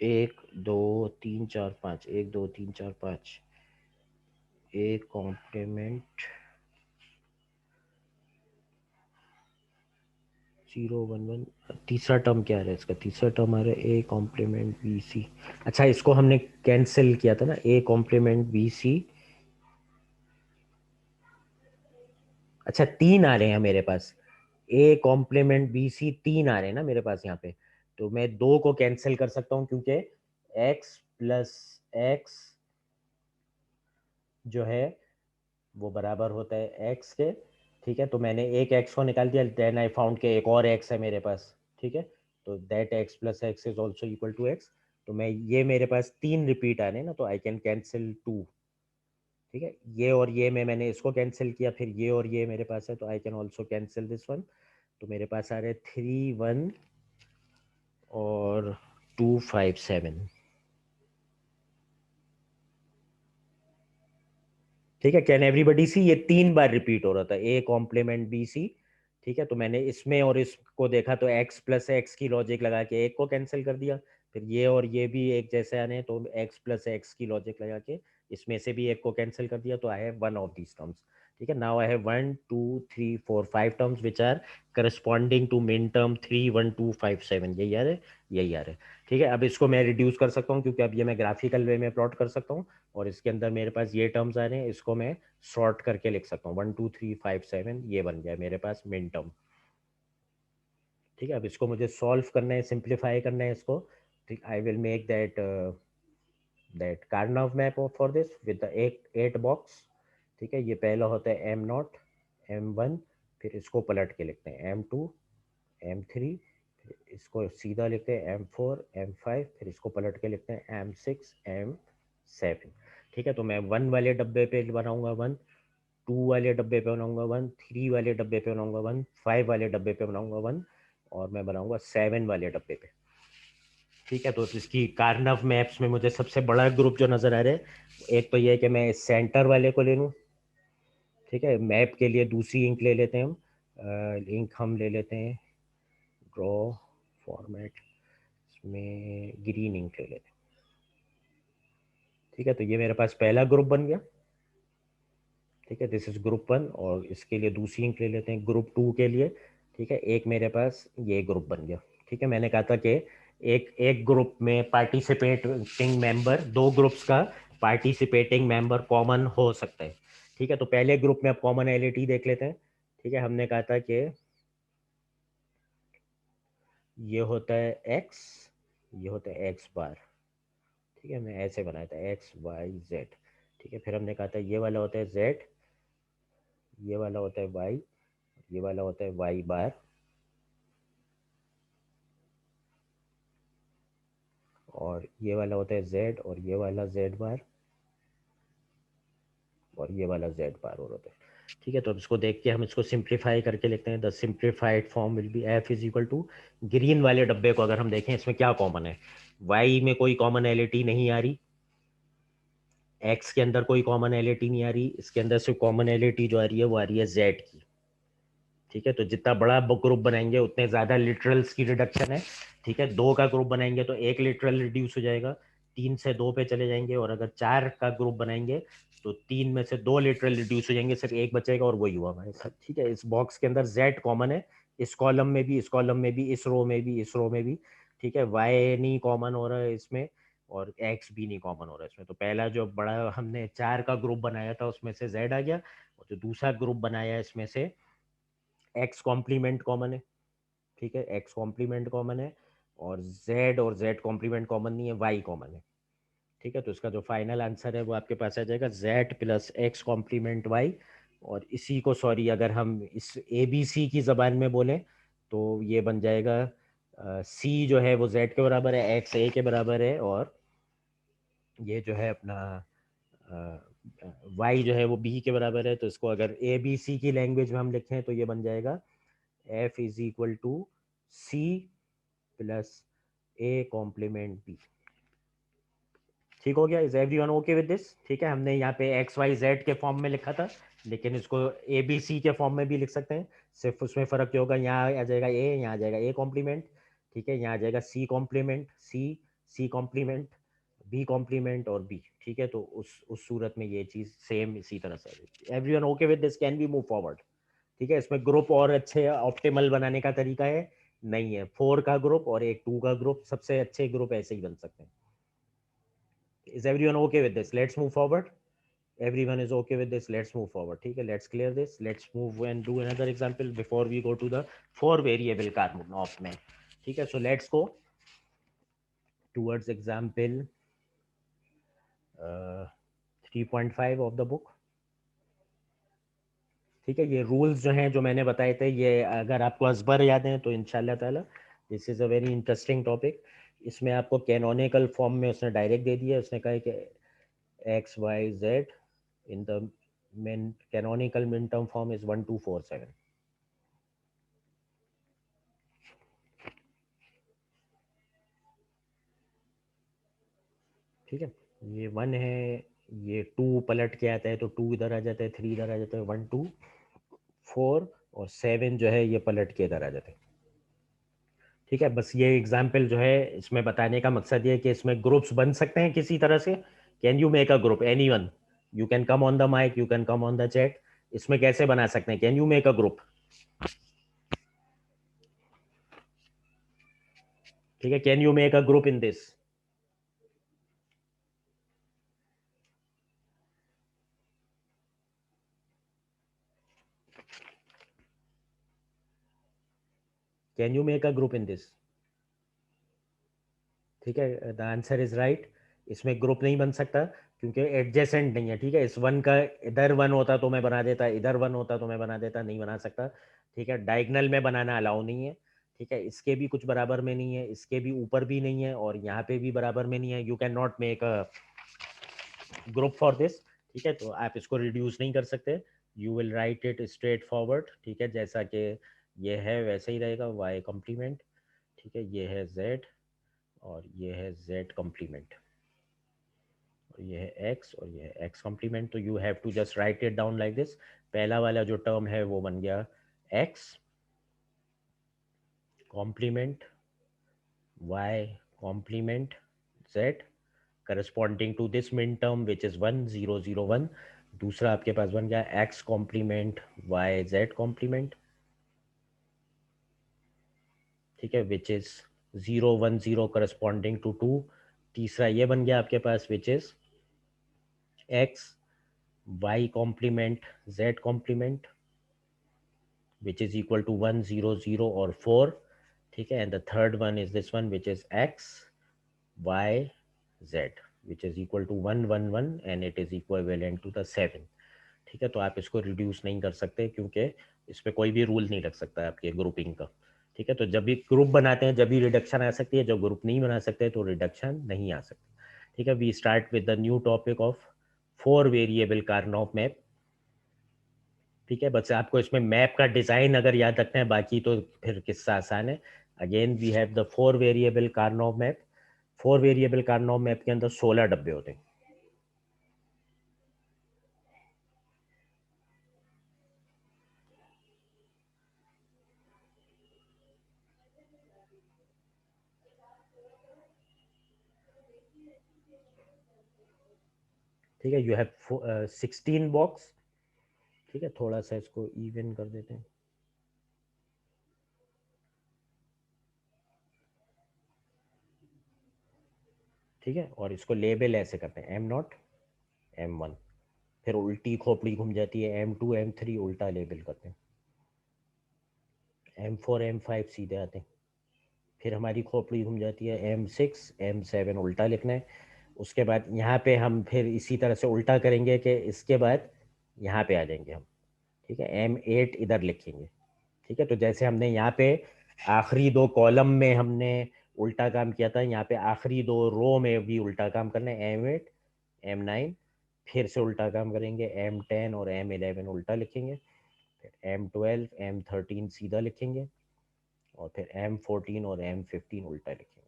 एक दो तीन चार पाँच, 1 2 3 4 5, ए कॉम्प्लीमेंट 0 1 1। तीसरा टर्म क्या है इसका, तीसरा टर्म आ रहा है ए कॉम्प्लीमेंट बी सी। अच्छा, इसको हमने कैंसिल किया था ना, ए कॉम्प्लीमेंट बी सी। अच्छा, 3 आ रहे हैं मेरे पास, ए कॉम्प्लीमेंट बी सी 3 आ रहे हैं ना मेरे पास यहाँ पे। तो मैं 2 को कैंसिल कर सकता हूँ क्योंकि x + x जो है वो बराबर होता है x के। ठीक है, तो मैंने एक x को निकाल दिया, देन आई फाउंड के एक और x है मेरे पास। ठीक है, तो that x + x is also equal to x। तो मैं ये मेरे पास 3 रिपीट आ रहे हैं ना, तो आई कैन कैंसिल 2। ठीक है, ये और ये में मैंने इसको कैंसिल किया, फिर ये और ये मेरे पास है, तो I can also cancel this one. तो मेरे पास आ रहे 3 1 और 2 5 7। ठीक है, कैन एवरीबडी सी, ये 3 बार रिपीट हो रहा था ए कॉम्प्लीमेंट बी सी। ठीक है, तो मैंने इसमें और इसको देखा तो x + x की लॉजिक लगा के एक को कैंसिल कर दिया, फिर ये और ये भी एक जैसे आने, तो x + x की लॉजिक लगा के इसमें से भी एक को कैंसिल कर दिया, तो I have one of these terms. ठीक है, now I have 1 2 3 4 5 terms which are corresponding to min term 3 1 2 5 7। यही आ रहा है, यही आ रहा है। ठीक है, अब इसको मैं रिड्यूस कर सकता हूँ क्योंकि अब ये मैं ग्राफिकल वे में प्लॉट कर सकता हूँ, और इसके अंदर मेरे पास ये टर्म्स आ रहे हैं, इसको मैं शॉर्ट करके लिख सकता हूँ 1 2 3 5 7, ये बन गया मेरे पास मिन टर्म। ठीक है, अब इसको मुझे सॉल्व करना है, सिंप्लीफाई करना है इसको। ठीक, I will make that Karnaugh map for this with the 8 box. ठीक है, ये पहला होता है m0 m1, फिर इसको पलट के लिखते हैं m2 m3, इसको सीधा लिखते हैं m4 m5, फिर इसको पलट के लिखते हैं m6 m7। ठीक है, तो मैं 1 वाले डब्बे पे बनाऊंगा 1, 2 वाले डब्बे पे बनाऊंगा 1, 3 वाले डब्बे पे बनाऊंगा 1, 5 वाले डब्बे पे बनाऊंगा 1, और मैं बनाऊंगा 7 वाले डब्बे पे। ठीक है, तो इसकी कार्नव मैप्स में मुझे सबसे बड़ा ग्रुप जो नज़र आ रहा है, एक तो ये है कि मैं सेंटर वाले को ले लूँ। ठीक है, मैप के लिए दूसरी इंक ले लेते हैं हम, इंक हम ले लेते हैं ड्रॉ फॉर्मेट, इसमें ग्रीन इंक ले लेते हैं। ठीक है, तो ये मेरे पास पहला ग्रुप बन गया। ठीक है, दिस इज ग्रुप 1, और इसके लिए दूसरी इंक ले लेते हैं ग्रुप 2 के लिए। ठीक है, एक मेरे पास ये ग्रुप बन गया। ठीक है, मैंने कहा था कि एक एक ग्रुप में पार्टिसिपेटिंग मेंबर, 2 ग्रुप्स का पार्टिसिपेटिंग मेंबर कॉमन हो सकते हैं। ठीक है, तो पहले ग्रुप में अब कॉमनैलिटी देख लेते हैं। ठीक है, हमने कहा था कि ये होता है एक्स, ये होता है एक्स बार। ठीक है, मैं ऐसे बनाया था एक्स वाई जेड। ठीक है, फिर हमने कहा था ये वाला होता है जेड, ये वाला होता है वाई, ये वाला होता है वाई बार, और ये वाला होता है जेड, और ये वाला जेड बार, और ये वाला जेड बार और होता है। ठीक है, तो अब इसको देख के हम इसको सिंप्लीफाई करके लिखते हैं। The simplified form will be F is equal to, green वाले डब्बे को अगर हम देखें इसमें क्या कॉमन है, वाई में कोई कॉमनैलिटी नहीं आ रही, एक्स के अंदर कोई कॉमनैलिटी नहीं आ रही, इसके अंदर सिर्फ कॉमनैलिटी जो आ रही है वो आ रही है जेड की। ठीक है, तो जितना बड़ा ग्रुप बनाएंगे उतने ज़्यादा लिटरल्स की रिडक्शन है। ठीक है, दो का ग्रुप बनाएंगे तो एक लिटरल रिड्यूस हो जाएगा, तीन से दो पे चले जाएंगे, और अगर चार का ग्रुप बनाएंगे तो तीन में से दो लिटरल रिड्यूस हो जाएंगे, सिर्फ एक बचेगा और वही हुआ हमारे साथ। ठीक है, इस बॉक्स के अंदर जेड कॉमन है, इस कॉलम में भी, इस कॉलम में भी, इस रो में भी, इस रो में भी। ठीक है, वाई नहीं कॉमन हो रहा है इसमें, और एक्स भी नहीं कॉमन हो रहा है इसमें। तो पहला जो बड़ा हमने चार का ग्रुप बनाया था उसमें से जेड आ गया, और जो दूसरा ग्रुप बनाया है इसमें से एक्स कॉम्प्लीमेंट कॉमन है। ठीक है, एक्स कॉम्प्लीमेंट कॉमन है, और जेड कॉम्प्लीमेंट कॉमन नहीं है, वाई कॉमन है। ठीक है, तो इसका जो फाइनल आंसर है वो आपके पास आ जाएगा Z plus X complement Y. और इसी को, सॉरी, अगर हम इस ए बी सी की ज़बान में बोलें तो ये बन जाएगा सी जो है वो जेड के बराबर है, एक्स ए के बराबर है, और ये जो है अपना वाई जो है वो बी के बराबर है। तो इसको अगर ए बी सी की लैंग्वेज में हम लिखें तो ये बन जाएगा F is equal to C plus A complement B. ठीक हो गया, is everyone okay with this? ठीक है, हमने यहाँ पे एक्स वाई जेड के फॉर्म में लिखा था, लेकिन इसको ए बी सी के फॉर्म में भी लिख सकते हैं। सिर्फ उसमें फ़र्क क्या होगा, यहाँ आ जाएगा ए, यहाँ आ जाएगा ए कॉम्प्लीमेंट। ठीक है, यहाँ आ जाएगा C complement C, C complement B complement और बी। ठीक है, तो उस सूरत में ये चीज़ सेम इसी तरह से। Everyone okay with this? Can we move forward? ठीक है, इसमें ग्रुप और अच्छे ऑप्टिमल बनाने का तरीका है नहीं है, फोर का ग्रुप और एक टू का ग्रुप, सबसे अच्छे ग्रुप ऐसे ही बन सकते हैं। Is everyone okay with this? Let's move forward. Everyone is okay with this. Let's move forward. ठीक है, let's clear this. Let's move and do another example before we go to the four variable Karnaugh में. ठीक है, so let's go towards example 3.5 of the book. ठीक है, ये rules जो हैं जो मैंने बताए थे, ये अगर आपको अजबर याद हैं तो इंशाल्लाह ताला this is a very interesting topic. इसमें आपको कैनोनिकल फॉर्म में उसने डायरेक्ट दे दिया, उसने कहा कि X Y Z in the canonical min term form is 1 2 4 7। ठीक है, ये वन है, ये टू पलट के आता है तो टू इधर आ जाता है, थ्री इधर आ जाता है, वन टू फोर, और सेवन जो है ये पलट के इधर आ जाता है। ठीक है, बस ये एग्जाम्पल जो है इसमें बताने का मकसद ये है कि इसमें ग्रुप्स बन सकते हैं किसी तरह से। Can you make a group? Any one, you can come on the mic, you can come on the chat. इसमें कैसे बना सकते हैं? Can you make a group? ठीक है, can you make a group in this? Can you make a group in this? ठीक है, the answer is right. इसमें ग्रुप नहीं बन सकता क्योंकि एडजेसेंट नहीं है। ठीक है, इस वन का इधर वन होता तो मैं बना देता, इधर वन होता तो मैं बना देता, नहीं बना सकता। ठीक है, डायगनल में बनाना अलाउ नहीं है। ठीक है, इसके भी कुछ बराबर में नहीं है, इसके भी ऊपर भी नहीं है, और यहाँ पे भी बराबर में नहीं है। You can not make a group for this. ठीक है, तो आप इसको रिड्यूस नहीं कर सकते, you will write it straight forward. ठीक है, जैसा कि ये है वैसे ही रहेगा, वाई कॉम्प्लीमेंट। ठीक है, ये है जेड, और ये है जेड कॉम्प्लीमेंट, और ये है एक्स, और ये है एक्स कॉम्प्लीमेंट। तो you have to just write it down like this. पहला वाला जो टर्म है वो बन गया X complement Y complement Z corresponding to this min term which is 1 0 0 1। दूसरा आपके पास बन गया X complement Y Z complement. ठीक है, विच इज़ 0 1 0 करस्पॉन्डिंग टू 2। तीसरा ये बन गया आपके पास which is x y complement z complement which is equal to 1 0 0 और 4, ठीक है, and the third one is this one which is x y z which is equal to 1 1 1 and it is equivalent to the 7, ठीक है। तो आप इसको reduce नहीं कर सकते क्योंकि इस पर कोई भी रूल नहीं लग सकता है आपके ग्रुपिंग का, ठीक है। तो जब भी ग्रुप बनाते हैं जब भी रिडक्शन आ सकती है, जब ग्रुप नहीं बना सकते तो रिडक्शन नहीं आ सकती, ठीक है। We start with the new topic of 4 variable Karnaugh map, ठीक है। बस आपको इसमें मैप का डिज़ाइन अगर याद रखना है, बाकी तो फिर किस्सा आसान है। Again we have the 4 variable Karnaugh map. 4 variable Karnaugh map के अंदर 16 डब्बे होते हैं, ठीक है। यू हैव 16 बॉक्स, ठीक है। थोड़ा सा इसको इवन कर देते हैं, ठीक है। और इसको लेबल ऐसे करते हैं M0 M1, फिर उल्टी खोपड़ी घूम जाती है M2 M3 उल्टा लेबल करते हैं, M4 M5 सीधे आते हैं, फिर हमारी खोपड़ी घूम जाती है M6 M7 उल्टा लिखना है। उसके बाद यहाँ पे हम फिर इसी तरह से उल्टा करेंगे कि इसके बाद यहाँ पे आ जाएंगे हम, ठीक है। M8 इधर लिखेंगे, ठीक है। तो जैसे हमने यहाँ पे आखिरी 2 कॉलम में हमने उल्टा काम किया था, यहाँ पे आखिरी 2 रो में भी उल्टा काम करना है। M8 M9 फिर से उल्टा काम करेंगे, M10 और M11 उल्टा लिखेंगे, फिर M12 M13 सीधा लिखेंगे और फिर M14 और M15 उल्टा लिखेंगे,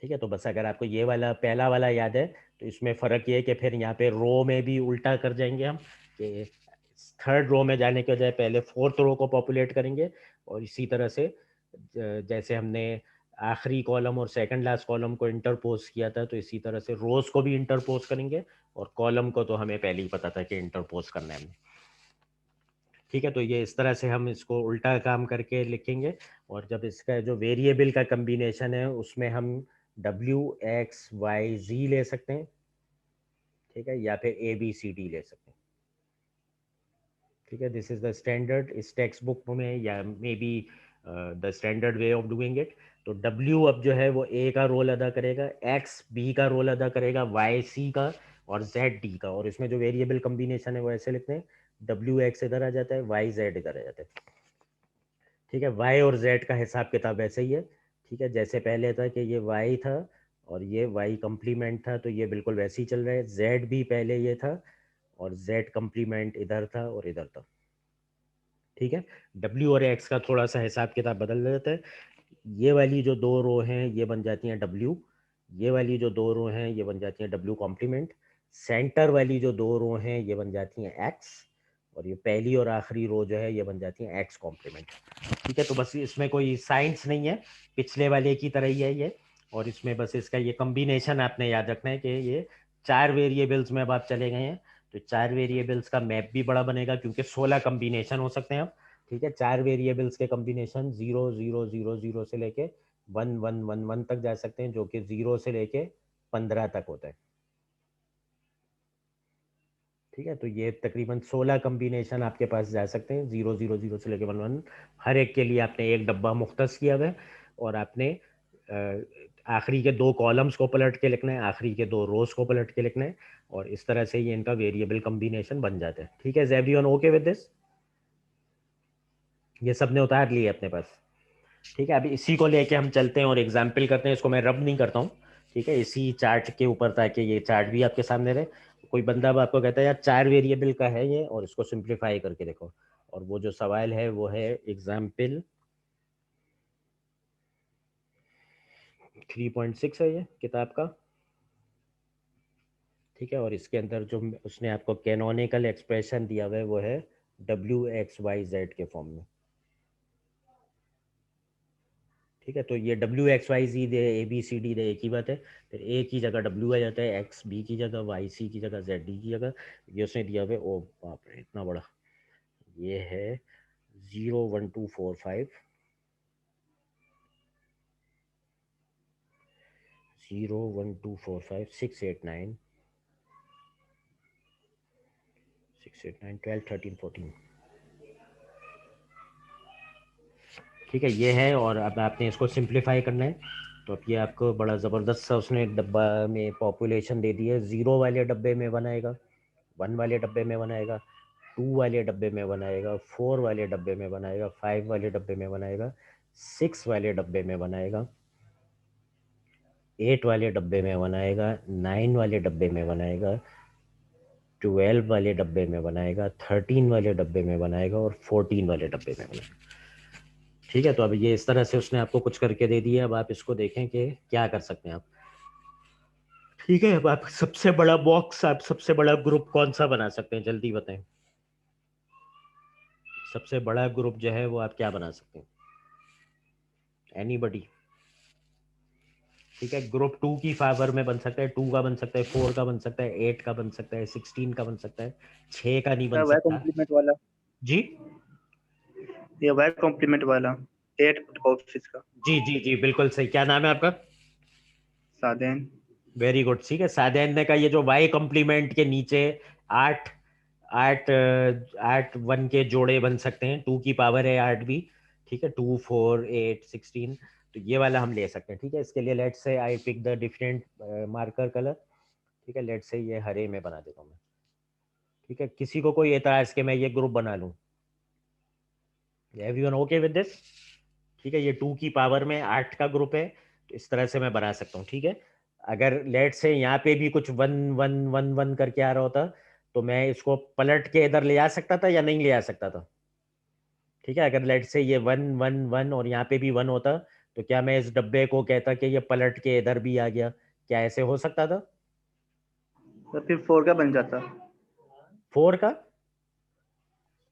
ठीक है। तो बस अगर आपको ये वाला पहला वाला याद है तो इसमें फ़र्क ये है कि फिर यहाँ पे रो में भी उल्टा कर जाएंगे हम, कि थर्ड रो में जाने के बजाय पहले फोर्थ रो को पॉपुलेट करेंगे। और इसी तरह से जैसे हमने आखिरी कॉलम और सेकंड लास्ट कॉलम को इंटरपोज किया था, तो इसी तरह से रोज को भी इंटरपोज करेंगे, और कॉलम को तो हमें पहले ही पता था कि इंटरपोज करना है हमें, ठीक है। तो ये इस तरह से हम इसको उल्टा काम करके लिखेंगे। और जब इसका जो वेरिएबल का कम्बिनेशन है उसमें हम W X Y Z ले सकते हैं, ठीक है, या फिर ABCD ले सकते हैं, ठीक है। दिस इज द स्टैंडर्ड इस टेक्स्ट बुक में, या may be the standard way of doing it. तो W अब जो है वो A का रोल अदा करेगा, X B का रोल अदा करेगा, Y C का और Z D का। और इसमें जो वेरिएबल कम्बिनेशन है वो ऐसे लिखते हैं, WX इधर आ जाता है, YZ इधर आ जाता है, ठीक है। Y और Z का हिसाब किताब ऐसे ही है, ठीक है। जैसे पहले था कि ये Y था और ये Y कम्प्लीमेंट था, तो ये बिल्कुल वैसे ही चल रहा है। Z भी पहले ये था और Z कम्प्लीमेंट इधर था और इधर था, ठीक है। W और X का थोड़ा सा हिसाब किताब बदल जाता है। ये वाली जो 2 रो हैं ये बन जाती हैं W, ये वाली जो 2 रो हैं ये बन जाती हैं W कॉम्प्लीमेंट, सेंटर वाली जो 2 रो हैं ये बन जाती हैं X, और ये पहली और आखिरी रो जो है ये बन जाती हैं X कॉम्प्लीमेंट, ठीक है। तो बस इसमें कोई साइंस नहीं है, पिछले वाले की तरह ही है ये। और इसमें बस इसका ये कम्बिनेशन आपने याद रखना है कि ये 4 वेरिएबल्स में अब आप चले गए हैं, तो 4 वेरिएबल्स का मैप भी बड़ा बनेगा क्योंकि 16 कम्बिनेशन हो सकते हैं अब, ठीक है। 4 वेरिएबल्स के कम्बिनेशन 0 0 0 0 से लेके 1 1 1 1 तक जा सकते हैं, जो कि 0 से लेके 15 तक होता है, ठीक है। तो ये तकरीबन 16 कम्बिनेशन आपके पास जा सकते हैं, 0 0 0 से लेके 1 1। हर एक के लिए आपने एक डब्बा मुख्तस किया हुआ है, और आपने आखिरी के 2 कॉलम्स को पलट के लिखना है, आखिरी के 2 रोज को पलट के लिखना है, और इस तरह से ये इनका वेरिएबल कम्बिनेशन बन जाता है, ठीक है। Everyone okay with this? ये सब ने उतार लिए अपने पास, ठीक है। अभी इसी को लेके हम चलते हैं और एग्जाम्पल करते हैं। इसको मैं रब नहीं करता हूँ, ठीक है, इसी चार्ट के ऊपर, ताकि ये चार्ट भी आपके सामने रहे। कोई बंदा अब आपको कहता है यार 4 वेरिएबल का है ये, और इसको सिंप्लीफाई करके देखो, और वो जो सवाल है वो है एग्जाम्पल 3.6 है ये किताब का, ठीक है। और इसके अंदर जो उसने आपको कैनोनिकल एक्सप्रेशन दिया हुआ है वो है WXYZ के फॉर्म में, ठीक है। तो ये WXYZ दे ABCD दे एक ही बात है, फिर A की जगह W आ जाता है, X B की जगह, Y C की जगह, Z D की जगह। ये उसने दिया हुआ है, ओ बाप रे इतना बड़ा, ये है 0 1 2 4 5 0 1 2 4 5 6 8 9 6 8 9 12 13 14। ठीक है, ये है। और अब आपने इसको सिंप्लीफाई करना है। तो अब ये आपको बड़ा ज़बरदस्त सा उसने डब्बा में पॉपुलेशन दे दी है। 0 वाले डब्बे में बनाएगा, 1 वाले डब्बे में बनाएगा, 2 वाले डब्बे में बनाएगा, 4 वाले डब्बे में बनाएगा, 5 वाले डब्बे में बनाएगा, 6 वाले डब्बे में बनाएगा, 8 वाले डब्बे में बनाएगा, 9 वाले डब्बे में बनाएगा, 12 वाले डब्बे में बनाएगा, 13 वाले डब्बे में बनाएगा और 14 वाले डब्बे में बनाएगा। ठीक है, तो अब ये इस तरह से उसने आपको कुछ करके दे दिया। अब आप इसको देखें कि क्या कर सकते हैं आप। ठीक है, अब आप सबसे बड़ा बॉक्स, आप सबसे बड़ा ग्रुप कौन सा बना सकते हैं, जल्दी बताएं। सबसे बड़ा ग्रुप जो है वो आप क्या बना सकते हैं, एनीबडी। ठीक है, ग्रुप 2 की पावर में बन सकता है, 2 का बन सकता है, 4 का बन सकता है, 8 का बन सकता है, 16 का बन सकता है, 6 का नहीं बन वह सकता। कॉम्प्लीमेंट वाला, जी ये वह कॉम्प्लीमेंट वाला 8 ऑफिस का। जी जी जी, बिल्कुल सही। क्या नाम है आपका? सादेन। Very good. ठीक है, सादैन ने का ये जो वाई कॉम्प्लीमेंट के नीचे 8 8 8 1 के जोड़े बन सकते हैं। 2 की पावर है 8 भी। ठीक है, 2 4 8 16। तो ये वाला हम ले सकते हैं। ठीक है, इसके लिए let say I pick the different marker colour. ठीक है, लेट से ये हरे में बना देता हूँ मैं। ठीक है, किसी को कोई एतराज के मैं ये ग्रुप बना लूँ? Everyone okay with this? ठीक है, ये 2 की पावर में 8 का ग्रुप है, तो इस तरह से मैं बना सकता हूँ। ठीक है, अगर लेट से यहाँ पे भी कुछ 1 1 1 1 करके आ रहा होता, तो मैं इसको पलट के इधर ले आ सकता था या नहीं ले आ सकता था? ठीक है, अगर लेट से ये 1 1 1 और यहाँ पे भी 1 होता, तो क्या मैं इस डब्बे को कहता कि ये पलट के इधर भी आ गया? क्या ऐसे हो सकता था? तो फिर 4 का बन जाता। 4 का?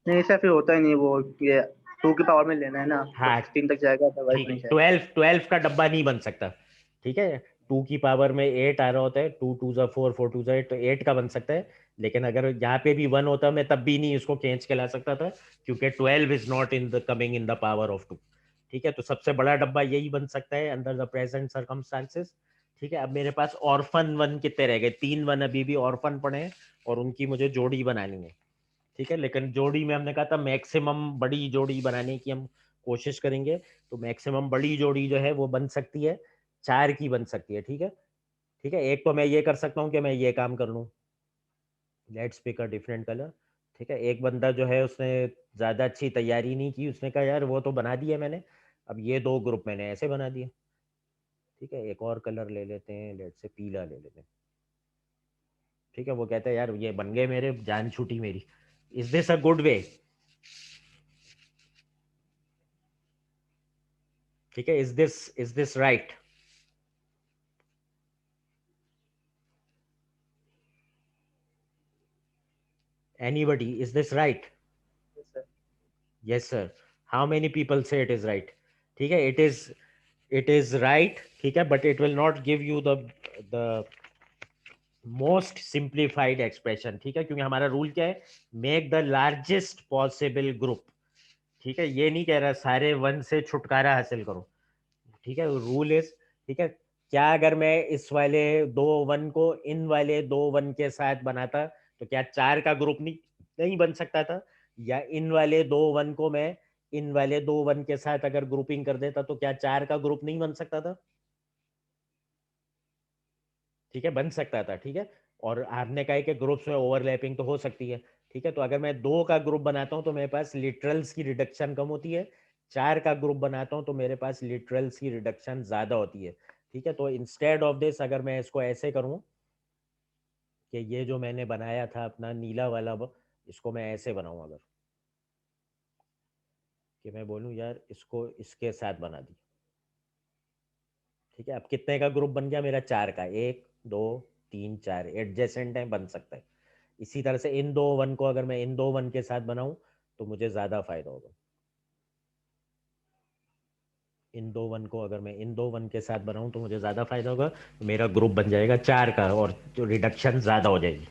नहीं, ऐसा फिर होता ही नहीं वो, ये 2 की पावर में लेना है ना, तो हाँ, 16 तक जाएगा, अदरवाइज ठीक है, नहीं जाएगा। 12 का डब्बा नहीं बन सकता। ठीक है, 2 की पावर में 8 आ रहा होता है, 2 2 जा 4 4 2 जा 8, तो 8 का बन सकता है। लेकिन अगर यहाँ पे भी 1 होता, मैं तब भी नहीं इसको खींच के ला सकता था, क्योंकि 12 is not in the coming in the power of 2। ठीक है, तो सबसे बड़ा डब्बा यही बन सकता है अंडर द प्रेजेंट सर्कमस्टांसेस। ठीक है, अब मेरे पास ऑर्फन 1 कितने रह गए? 3 1 अभी भी ऑर्फन पड़े हैं, और उनकी मुझे जोड़ी बनानी है। ठीक है, लेकिन जोड़ी में हमने कहा था मैक्सिमम बड़ी जोड़ी बनाने की हम कोशिश करेंगे। तो मैक्सिमम बड़ी जोड़ी जो है वो बन सकती है 4 की बन सकती है। ठीक है, ठीक है, एक तो मैं ये कर सकता हूँ कि मैं ये काम कर लूँ, let's pick a different colour. ठीक है, एक बंदा जो है उसने ज़्यादा अच्छी तैयारी नहीं की, उसने कहा यार वो तो बना दिया मैंने, अब ये 2 ग्रुप मैंने ऐसे बना दिए। ठीक है, एक और कलर ले लेते हैं, लेट से पीला ले लेते हैं। ठीक है, वो कहता है यार ये बन गए मेरे, जान छूटी मेरी। Is this a good way? ठीक है, is this right? Anybody, is this right? Yes sir. How many people say it is right? ठीक है, it is right। ठीक है, but it will not give you the most simplified expression. ठीक है, क्योंकि हमारा रूल क्या है, make the largest possible group. ठीक है, ये नहीं कह रहा सारे 1 से छुटकारा हासिल करो। ठीक है, रूल इज, ठीक है, क्या अगर मैं इस वाले 2 1 को इन वाले 2 1 के साथ बनाता, तो क्या 4 का ग्रुप नहीं बन सकता था? या इन वाले 2 1 को मैं इन वाले 2 1 के साथ अगर ग्रुपिंग कर देता, तो क्या 4 का ग्रुप नहीं बन सकता था? ठीक है, बन सकता था। ठीक है, और आपने कहा कि ग्रुप्स में ओवरलैपिंग तो हो सकती है। ठीक है, तो अगर मैं 2 का ग्रुप बनाता हूं तो मेरे पास लिटरल्स की रिडक्शन कम होती है, 4 का ग्रुप बनाता हूं तो मेरे पास लिटरल्स की रिडक्शन ज्यादा होती है। ठीक है, तो इंस्टेड ऑफ दिस अगर मैं इसको ऐसे करूं कि ये जो मैंने बनाया था अपना नीला वाला इसको मैं ऐसे बनाऊं, अगर कि मैं बोलूं यार इसको इसके साथ बना दी। ठीक है, अब कितने का ग्रुप बन गया मेरा? 4 का, 1 2 3 4 एडजेसेंट है, बन सकता है। इसी तरह से इन 2 1 को अगर मैं इन 2 1 के साथ बनाऊं तो मुझे ज्यादा फायदा होगा। इन 2 1 को अगर मैं इन 2 1 के साथ बनाऊं तो मुझे ज्यादा फायदा होगा, तो मेरा ग्रुप बन जाएगा 4 का, और जो रिडक्शन ज्यादा हो जाएगी।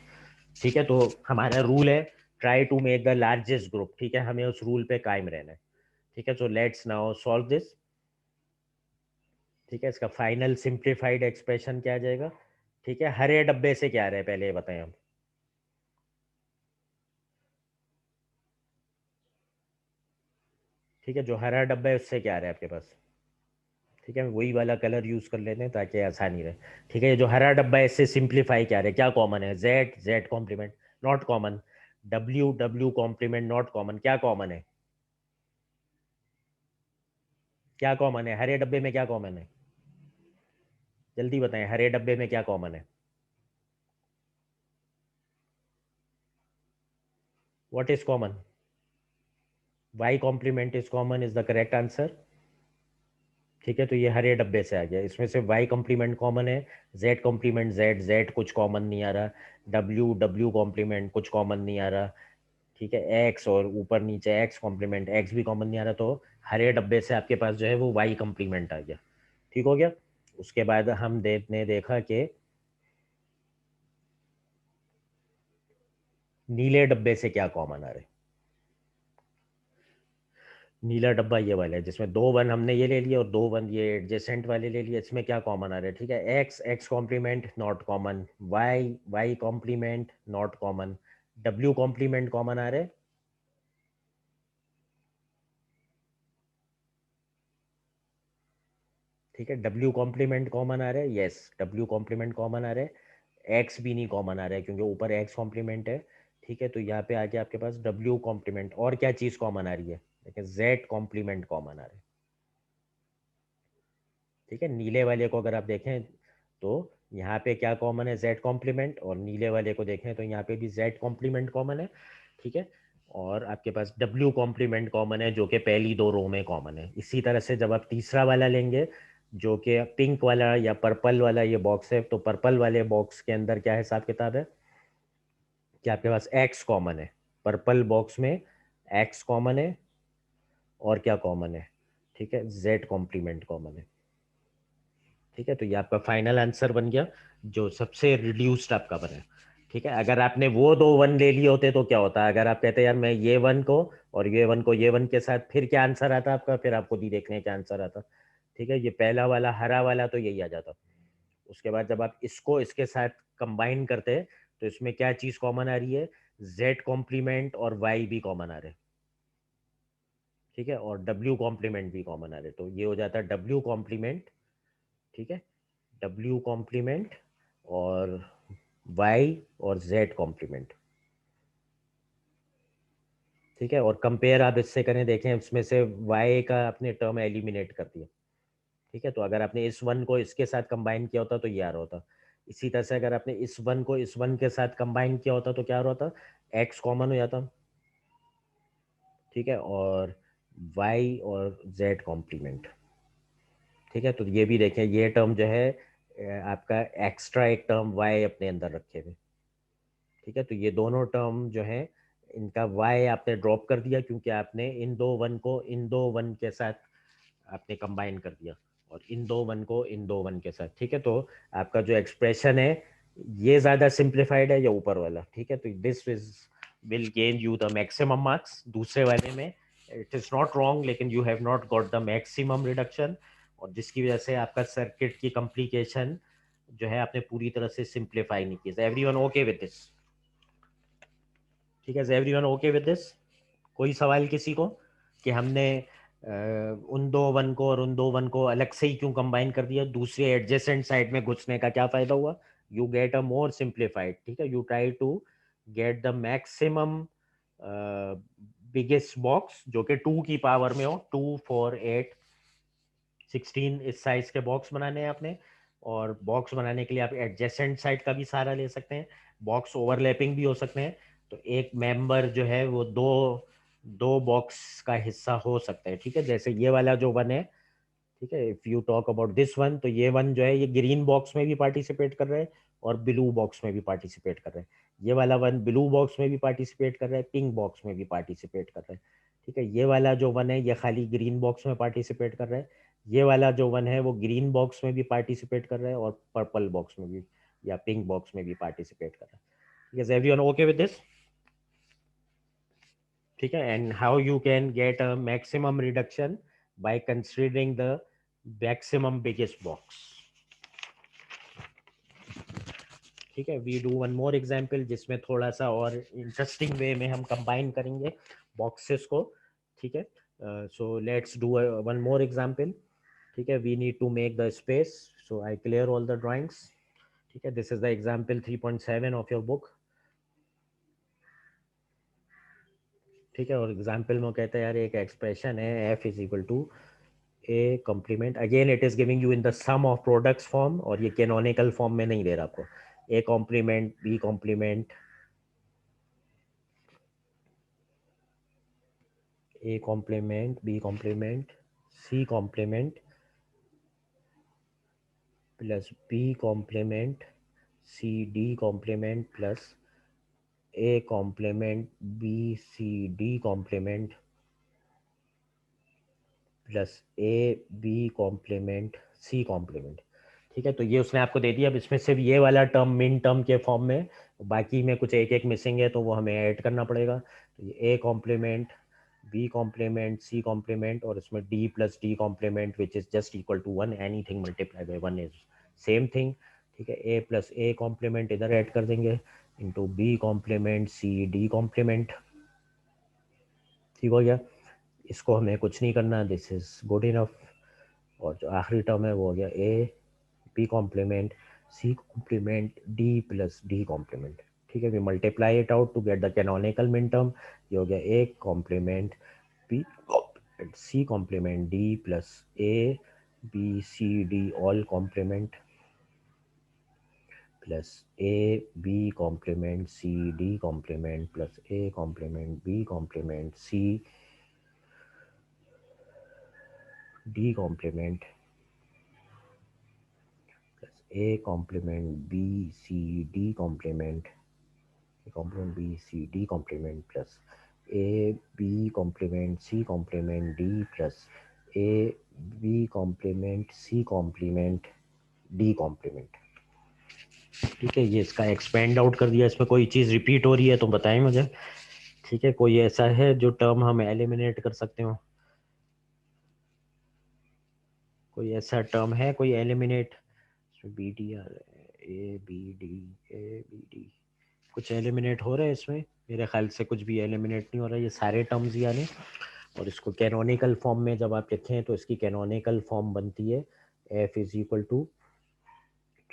ठीक है, तो हमारा रूल है try to make the largest group. ठीक है, हमें उस रूल पे कायम रहना है। ठीक है, तो लेट्स नाउ सॉल्व दिस। ठीक है, इसका फाइनल सिंप्लीफाइड एक्सप्रेशन क्या आ जाएगा? ठीक है, हरे डब्बे से क्या आ रहा है पहले ये बताएं हम। ठीक है, जो हरा डब्बा है उससे क्या आ रहा है आपके पास? ठीक है, वही वाला कलर यूज कर लेते हैं ताकि आसानी रहे। ठीक है, ये जो हरा डब्बा है इससे सिंप्लीफाई क्या रहे, क्या कॉमन है? Z, Z complement not common, W, W complement not common, क्या कॉमन है? क्या कॉमन है हरे डब्बे में, क्या कॉमन है? जल्दी बताएं, हरे डब्बे में क्या कॉमन है? What is common? Y complement is common is the correct answer. ठीक है, तो ये हरे डब्बे से आ गया, इसमें से वाई कॉम्प्लीमेंट कॉमन है, जेड कॉम्प्लीमेंट जेड, जेड कुछ कॉमन नहीं आ रहा, डब्ल्यू, डब्ल्यू कॉम्प्लीमेंट कुछ कॉमन नहीं आ रहा। ठीक है, एक्स और ऊपर नीचे एक्स कॉम्प्लीमेंट, एक्स भी कॉमन नहीं आ रहा, तो हरे डब्बे से आपके पास जो है वो वाई कॉम्प्लीमेंट आ गया। ठीक हो गया। उसके बाद हम ने देखा कि नीले डब्बे से क्या कॉमन आ रहे। नीला डब्बा ये वाला है जिसमें 2 1 हमने ये ले लिया और 2 1 ये एडजेसेंट वाले ले लिए, इसमें क्या कॉमन आ रहा है? ठीक है, X, X complement not common, Y, Y complement not common, W complement common आ रहे। ठीक है, डब्ल्यू कॉम्प्लीमेंट कॉमन आ रहे, यस डब्ल्यू कॉम्प्लीमेंट कॉमन आ रहे, एक्स भी नहीं कॉमन आ रहा है क्योंकि ऊपर एक्स कॉम्प्लीमेंट है। ठीक है, तो यहाँ पे आके आपके पास डब्ल्यू कॉम्प्लीमेंट, और क्या चीज़ कॉमन आ रही है? देखिए जेड कॉम्प्लीमेंट कॉमन आ रहा है। ठीक है, नीले वाले को अगर आप देखें तो यहाँ पे क्या कॉमन है? जेड कॉम्प्लीमेंट, और नीले वाले को देखें तो यहाँ पे भी जेड कॉम्प्लीमेंट कॉमन है। ठीक है, और आपके पास डब्ल्यू कॉम्प्लीमेंट कॉमन है जो कि पहली 2 रो में कॉमन है। इसी तरह से जब आप तीसरा वाला लेंगे जो कि पिंक वाला या पर्पल वाला ये बॉक्स है, तो पर्पल वाले बॉक्स के अंदर क्या हिसाब किताब है कि आपके पास एक्स कॉमन है, पर्पल बॉक्स में एक्स कॉमन है, और क्या कॉमन है? ठीक है, जेड कॉम्प्लीमेंट कॉमन है। ठीक है, तो ये आपका फाइनल आंसर बन गया जो सबसे रिड्यूस्ड आपका बना है। ठीक है, अगर आपने वो 2 1 ले लिए होते तो क्या होता? अगर आप कहते यार मैं ये 1 को और ये 1 को ये 1 के साथ, फिर क्या आंसर आता आपका? फिर आप खुद ही देख लें क्या आंसर आता। ठीक है, ये पहला वाला हरा वाला तो यही आ जाता। उसके बाद जब आप इसको इसके साथ कंबाइन करते हैं तो इसमें क्या चीज कॉमन आ रही है? जेड कॉम्प्लीमेंट और वाई भी कॉमन आ रहे हैं। ठीक है, और डब्ल्यू कॉम्प्लीमेंट भी कॉमन आ रहे हैं, तो ये हो जाता है डब्ल्यू कॉम्प्लीमेंट। ठीक है, डब्ल्यू कॉम्प्लीमेंट और वाई और जेड कॉम्प्लीमेंट। ठीक है, और कंपेयर आप इससे करें, देखें उसमें से वाई का आपने टर्म एलिमिनेट कर दिया। ठीक है, तो अगर आपने इस 1 को इसके साथ कंबाइन किया होता तो ये आ रहा होता। इसी तरह से अगर आपने इस 1 को इस 1 के साथ कंबाइन किया होता तो क्या आ रहा होता? एक्स कॉमन हो जाता। ठीक है, और वाई और जेड कॉम्प्लीमेंट। ठीक है, तो ये भी देखें, ये टर्म जो है आपका एक्स्ट्रा एक टर्म वाई अपने अंदर रखे हुए। ठीक है, तो ये दोनों टर्म जो है इनका वाई आपने ड्रॉप कर दिया क्योंकि आपने इन 2 1 को इन 2 1 के साथ आपने कंबाइन कर दिया, और इन 2 1 को इन 2 1 के साथ। ठीक है, तो आपका जो एक्सप्रेशन है ये ज़्यादा सिंप्लीफाइड है या ऊपर वाला? ठीक है, तो this is will gain you the maximum marks. दूसरे वाले में इट इज़ नॉट रॉन्ग, लेकिन you have not got the maximum reduction, और जिसकी वजह से आपका सर्किट की कॉम्प्लिकेशन जो है आपने पूरी तरह से सिंप्लीफाई नहीं की। Everyone okay with this? ठीक है, एवरीवन ओके विद दिस? कोई सवाल किसी को कि हमने उन 2 1 को और उन 2 1 को अलग से ही क्यों कंबाइन कर दिया? दूसरे एडजेसेंट साइड में घुसने का क्या फायदा हुआ? You get a more simplified. ठीक है, you try to get the maximum biggest box जो कि 2 की पावर में हो, 2 4 8 16 इस साइज के बॉक्स बनाने हैं आपने। और बॉक्स बनाने के लिए आप एडजेसेंट साइड का भी सहारा ले सकते हैं, बॉक्स ओवरलैपिंग भी हो सकते हैं। तो एक मेंबर जो है वो दो दो बॉक्स का हिस्सा हो सकता है। ठीक है, जैसे ये वाला जो 1 है, ठीक है, if you talk about this 1, तो ये 1 जो है ये ग्रीन बॉक्स में भी पार्टिसिपेट कर रहा है और ब्लू बॉक्स में भी पार्टिसिपेट कर रहा है। ये वाला 1 ब्लू बॉक्स में भी पार्टिसिपेट कर रहा है, पिंक बॉक्स में भी पार्टिसिपेट कर रहा है। ठीक है, ये वाला जो 1 है ये खाली ग्रीन बॉक्स में पार्टिसिपेट कर रहा है। ये वाला जो 1 है वो ग्रीन बॉक्स में भी पार्टिसिपेट कर रहा है और पर्पल बॉक्स में भी या पिंक बॉक्स में भी पार्टिसिपेट कर रहा है। Is everyone okay with this? ठीक है, and how you can get a maximum reduction by considering the maximum biggest box. ठीक है, we do one more example जिसमें थोड़ा सा और इंटरेस्टिंग वे में हम कंबाइन करेंगे बॉक्सेस को। ठीक है, So let's do one more example. ठीक है, we need to make the space, so I clear all the drawings. ठीक है, this is the example 3.7 of your book. ठीक है, और एग्जाम्पल में कहते हैं यार एक एक्सप्रेशन है f is equal to A complement, again it is giving you in the sum of products form, और ये कैनोनिकल फॉर्म में नहीं दे रहा आपको, A complement B complement, A complement B complement C complement plus B complement C D complement plus A complement B C D complement plus A B complement C complement. ठीक है, तो ये उसने आपको दे दिया। अब इसमें सिर्फ ये वाला टर्म मिन टर्म के फॉर्म में, बाकी में कुछ एक एक मिसिंग है तो वो हमें ऐड करना पड़ेगा। तो ये A complement B complement C complement और इसमें D plus D complement which is just equal to one, anything multiply by one is same thing. ठीक है, ए प्लस ए कॉम्प्लीमेंट इधर ऐड कर देंगे into B complement C D complement. ठीक हो गया, इसको हमें कुछ नहीं करना, दिस इज गुड इनफ। और जो आखिरी टर्म है वो हो गया A B complement C complement D plus D complement. ठीक है, we multiply it out to get the canonical min term. ये हो गया A complement B C complement D plus A B C D all complement plus A B complement C D complement plus A complement B complement C D complement plus A complement B C D complement complement B C D complement plus A B complement C complement D plus A B complement C complement D complement. ठीक है, ये इसका expand out कर दिया। इसमें कोई चीज़ repeat हो रही है तो बताएं मुझे। ठीक है, कोई ऐसा है जो टर्म हम एलिमिनेट कर सकते हो? कोई ऐसा टर्म है कोई eliminate? B D or A B D A B D कुछ एलिमिनेट हो रहा है इसमें? मेरे ख्याल से कुछ भी एलिमिनेट नहीं हो रहा है, ये सारे टर्म्स यानी। और इसको कैनोनिकल फॉर्म में जब आप लिखें तो इसकी कैनोनिकल फॉर्म बनती है एफ इज इक्वल टू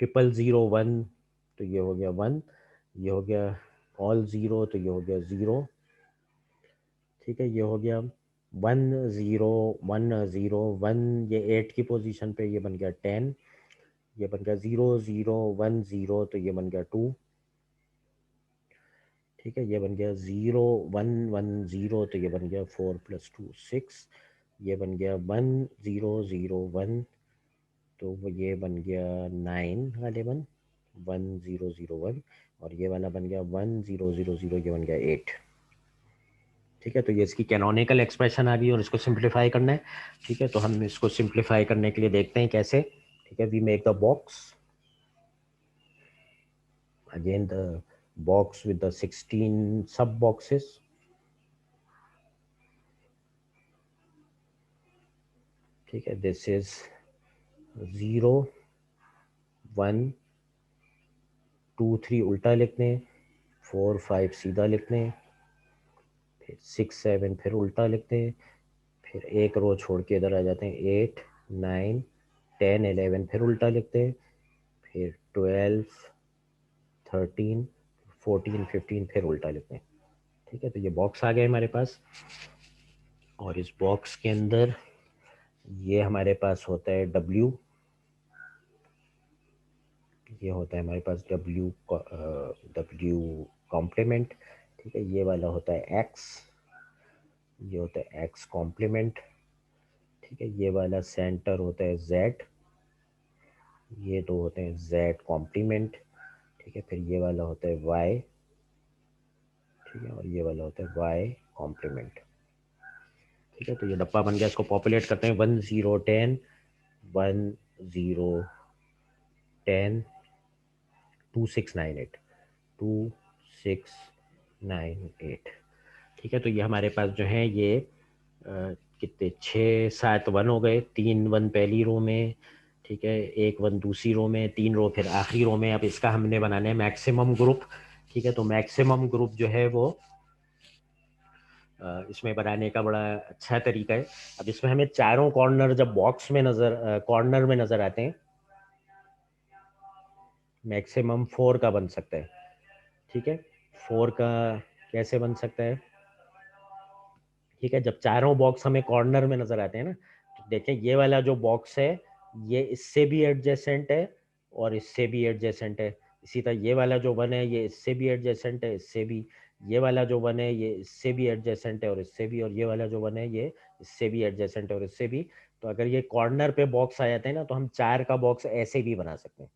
000 तो ये हो गया 1, ये हो गया ऑल 0 तो ये हो गया 0। ठीक है, ये हो गया 1 0 1 0 1, ये 8 की पोजीशन पे, ये बन गया 10, ये बन गया 0 0 1 0 तो ये बन गया 2। ठीक है, ये बन गया 0 1 1 0 तो ये बन गया 4 + 2 6, ये बन गया 1 0 0 1 तो ये बन गया 9 गालिबन 1 0 0 1, और ये वाला बन गया 1 0 0 0, ये बन गया 8। ठीक है, तो ये इसकी कैनोनिकल एक्सप्रेशन आ गई और इसको सिंप्लीफाई करना है। ठीक है, तो हम इसको सिंप्लीफाई करने के लिए देखते हैं कैसे। ठीक है, we make the box, again the box with the 16 sub boxes। ठीक है, this is 0 1 2 3 उल्टा लिखते हैं, 4 5 सीधा लिखते हैं, फिर 6 7 फिर उल्टा लिखते हैं, फिर एक रो छोड़ के इधर आ जाते हैं, 8 9 10 11 फिर उल्टा लिखते हैं, फिर 12 13 14 15 फिर उल्टा लिखते हैं। ठीक है, तो ये बॉक्स आ गए हमारे पास, और इस बॉक्स के अंदर ये हमारे पास होता है W, ये होता है हमारे पास W कॉम्प्लीमेंट। ठीक है, ये वाला होता है X, ये होता है X कॉम्प्लीमेंट। ठीक है, ये वाला सेंटर होता है Z, ये दो होते हैं Z कॉम्प्लीमेंट। ठीक है, फिर ये वाला होता है Y। ठीक है, और ये वाला होता है Y कॉम्प्लीमेंट। ठीक है, तो ये डब्बा बन गया। इसको पॉपुलेट करते हैं 1 0 10 1 0 10 2 6 9 8 2 6 9 8। ठीक है, तो ये हमारे पास जो है ये कितने 6 7 वन हो गए, 3 वन पहली रो में, ठीक है, 1 वन दूसरी रो में, 3 रो फिर आखिरी रो में। अब इसका हमने बनाना है मैक्सिमम ग्रुप। ठीक है, तो मैक्सिमम ग्रुप जो है वो इसमें बनाने का बड़ा अच्छा तरीका है। अब इसमें हमें चारों कॉर्नर जब बॉक्स में कॉर्नर में नजर आते हैं, मैक्सिमम 4 का बन सकता है। ठीक है, 4 का कैसे बन सकता है? ठीक है, जब चारों बॉक्स हमें कॉर्नर में नजर आते हैं ना, तो देखें ये वाला जो बॉक्स है ये इससे भी एडजेसेंट है और इससे भी एडजेसेंट है। इसी तरह ये वाला जो वन है ये इससे भी एडजेसेंट है, इससे भी। ये वाला जो वन है ये इससे भी एडजेसेंट है और इससे भी। और ये वाला जो वन है ये इससे भी एडजेसेंट है और इससे भी। तो अगर ये कॉर्नर पे बॉक्स आ जाते हैं ना, तो हम 4 का बॉक्स ऐसे भी बना सकते हैं।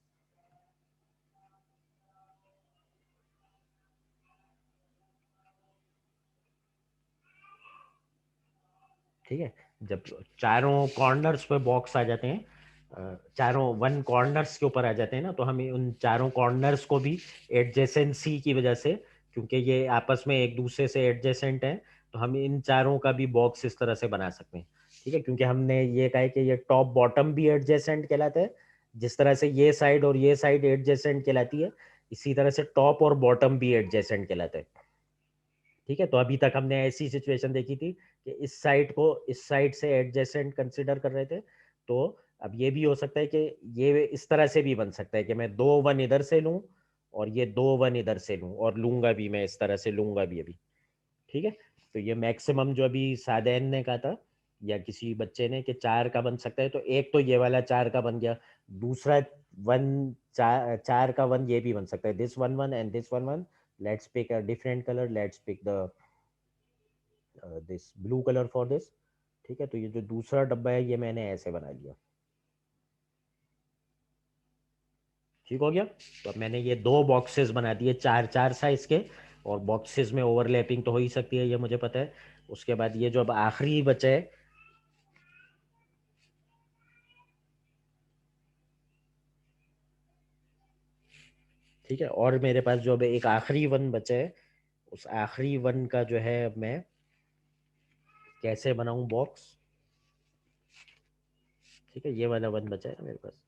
ठीक है, जब चारों कॉर्नर्स पे बॉक्स आ जाते हैं, चारों वन कॉर्नर्स के ऊपर आ जाते हैं ना, तो हम उन चारों कॉर्नर्स को भी एडजेसेंसी की वजह से, क्योंकि ये आपस में एक दूसरे से एडजेसेंट हैं, तो हम इन चारों का भी बॉक्स इस तरह से बना सकते हैं। ठीक है, क्योंकि हमने ये कहा है कि ये टॉप बॉटम भी एडजेसेंट कहलाते हैं। जिस तरह से ये साइड और ये साइड एडजेसेंट कहलाती है, इसी तरह से टॉप और बॉटम भी एडजेसेंट कहलाते हैं। ठीक है, तो अभी तक हमने ऐसी सिचुएशन देखी थी कि इस साइड को इस साइड से एडजेसेंट कंसिडर कर रहे थे। तो अब ये भी हो सकता है कि ये इस तरह से भी बन सकता है कि मैं 2 वन इधर से लूं और ये 2 वन इधर से लूं, और लूंगा भी मैं इस तरह से लूंगा भी अभी। ठीक है, तो ये मैक्सिमम जो अभी सादैन ने कहा था या किसी बच्चे ने कि 4 का बन सकता है, तो एक तो ये वाला 4 का बन गया। दूसरा वन, चार का वन ये भी बन सकता है, this one one and this one one. Let's pick a different colour, let's pick the this blue colour for this. ठीक है, तो ये जो दूसरा डब्बा है ये मैंने ऐसे बना लिया। ठीक हो गया। तो अब मैंने ये 2 बॉक्सेस बना दिए, 4 4 साइज के। और बॉक्सेस में ओवरलैपिंग तो हो ही सकती है, ये मुझे पता है। उसके बाद ये जो अब आखिरी बचा है, ठीक है, और मेरे पास जो अब एक आखिरी वन बचा है, उस आखिरी वन का जो है अब मैं कैसे बनाऊं बॉक्स। ठीक है, ये वाला वन बचा है ना मेरे पास।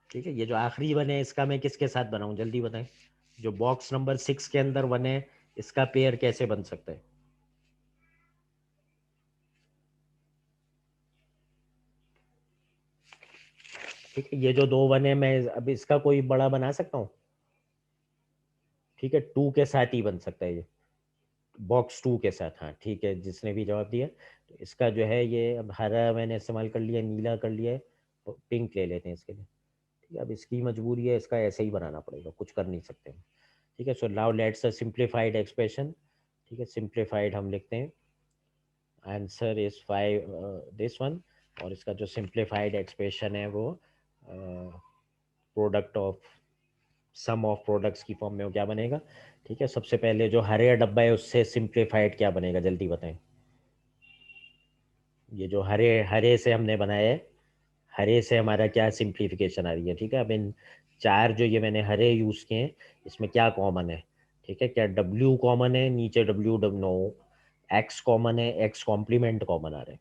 ठीक है, ये जो आखिरी वन है इसका मैं किसके साथ बनाऊं, जल्दी बताएं। जो बॉक्स नंबर 6 के अंदर वन है, इसका पेयर कैसे बन सकता है? ठीक है, ये जो 2 वन है मैं अब इसका कोई बड़ा बना सकता हूँ। ठीक है, 2 के साथ ही बन सकता है ये, बॉक्स 2 के साथ। हाँ ठीक है, जिसने भी जवाब दिया। तो इसका जो है ये अब हरा मैंने इस्तेमाल कर लिया, नीला कर लिया है, तो पिंक ले लेते हैं इसके लिए। ठीक है, अब इसकी मजबूरी है, इसका ऐसे ही बनाना पड़ेगा, कुछ कर नहीं सकते हम। ठीक है, so now let's a simplified expression. ठीक है, सिंप्लीफाइड हम लिखते हैं, आंसर इज 5 दिस वन। और इसका जो सिंप्लीफाइड एक्सप्रेशन है वो product of sum of products की फॉर्म में वो क्या बनेगा। ठीक है, सबसे पहले जो हरे डब्बा है उससे सिंप्लीफाइड क्या बनेगा, जल्दी बताएं। ये जो हरे हरे से हमने बनाया है, हरे से हमारा क्या सिंप्लीफिकेशन आ रही है। ठीक है, अब इन 4 जो ये मैंने हरे यूज किए हैं, इसमें क्या कॉमन है? ठीक है, क्या W कॉमन है? नीचे W W no. X common है, X कॉम्प्लीमेंट कॉमन आ रहा है।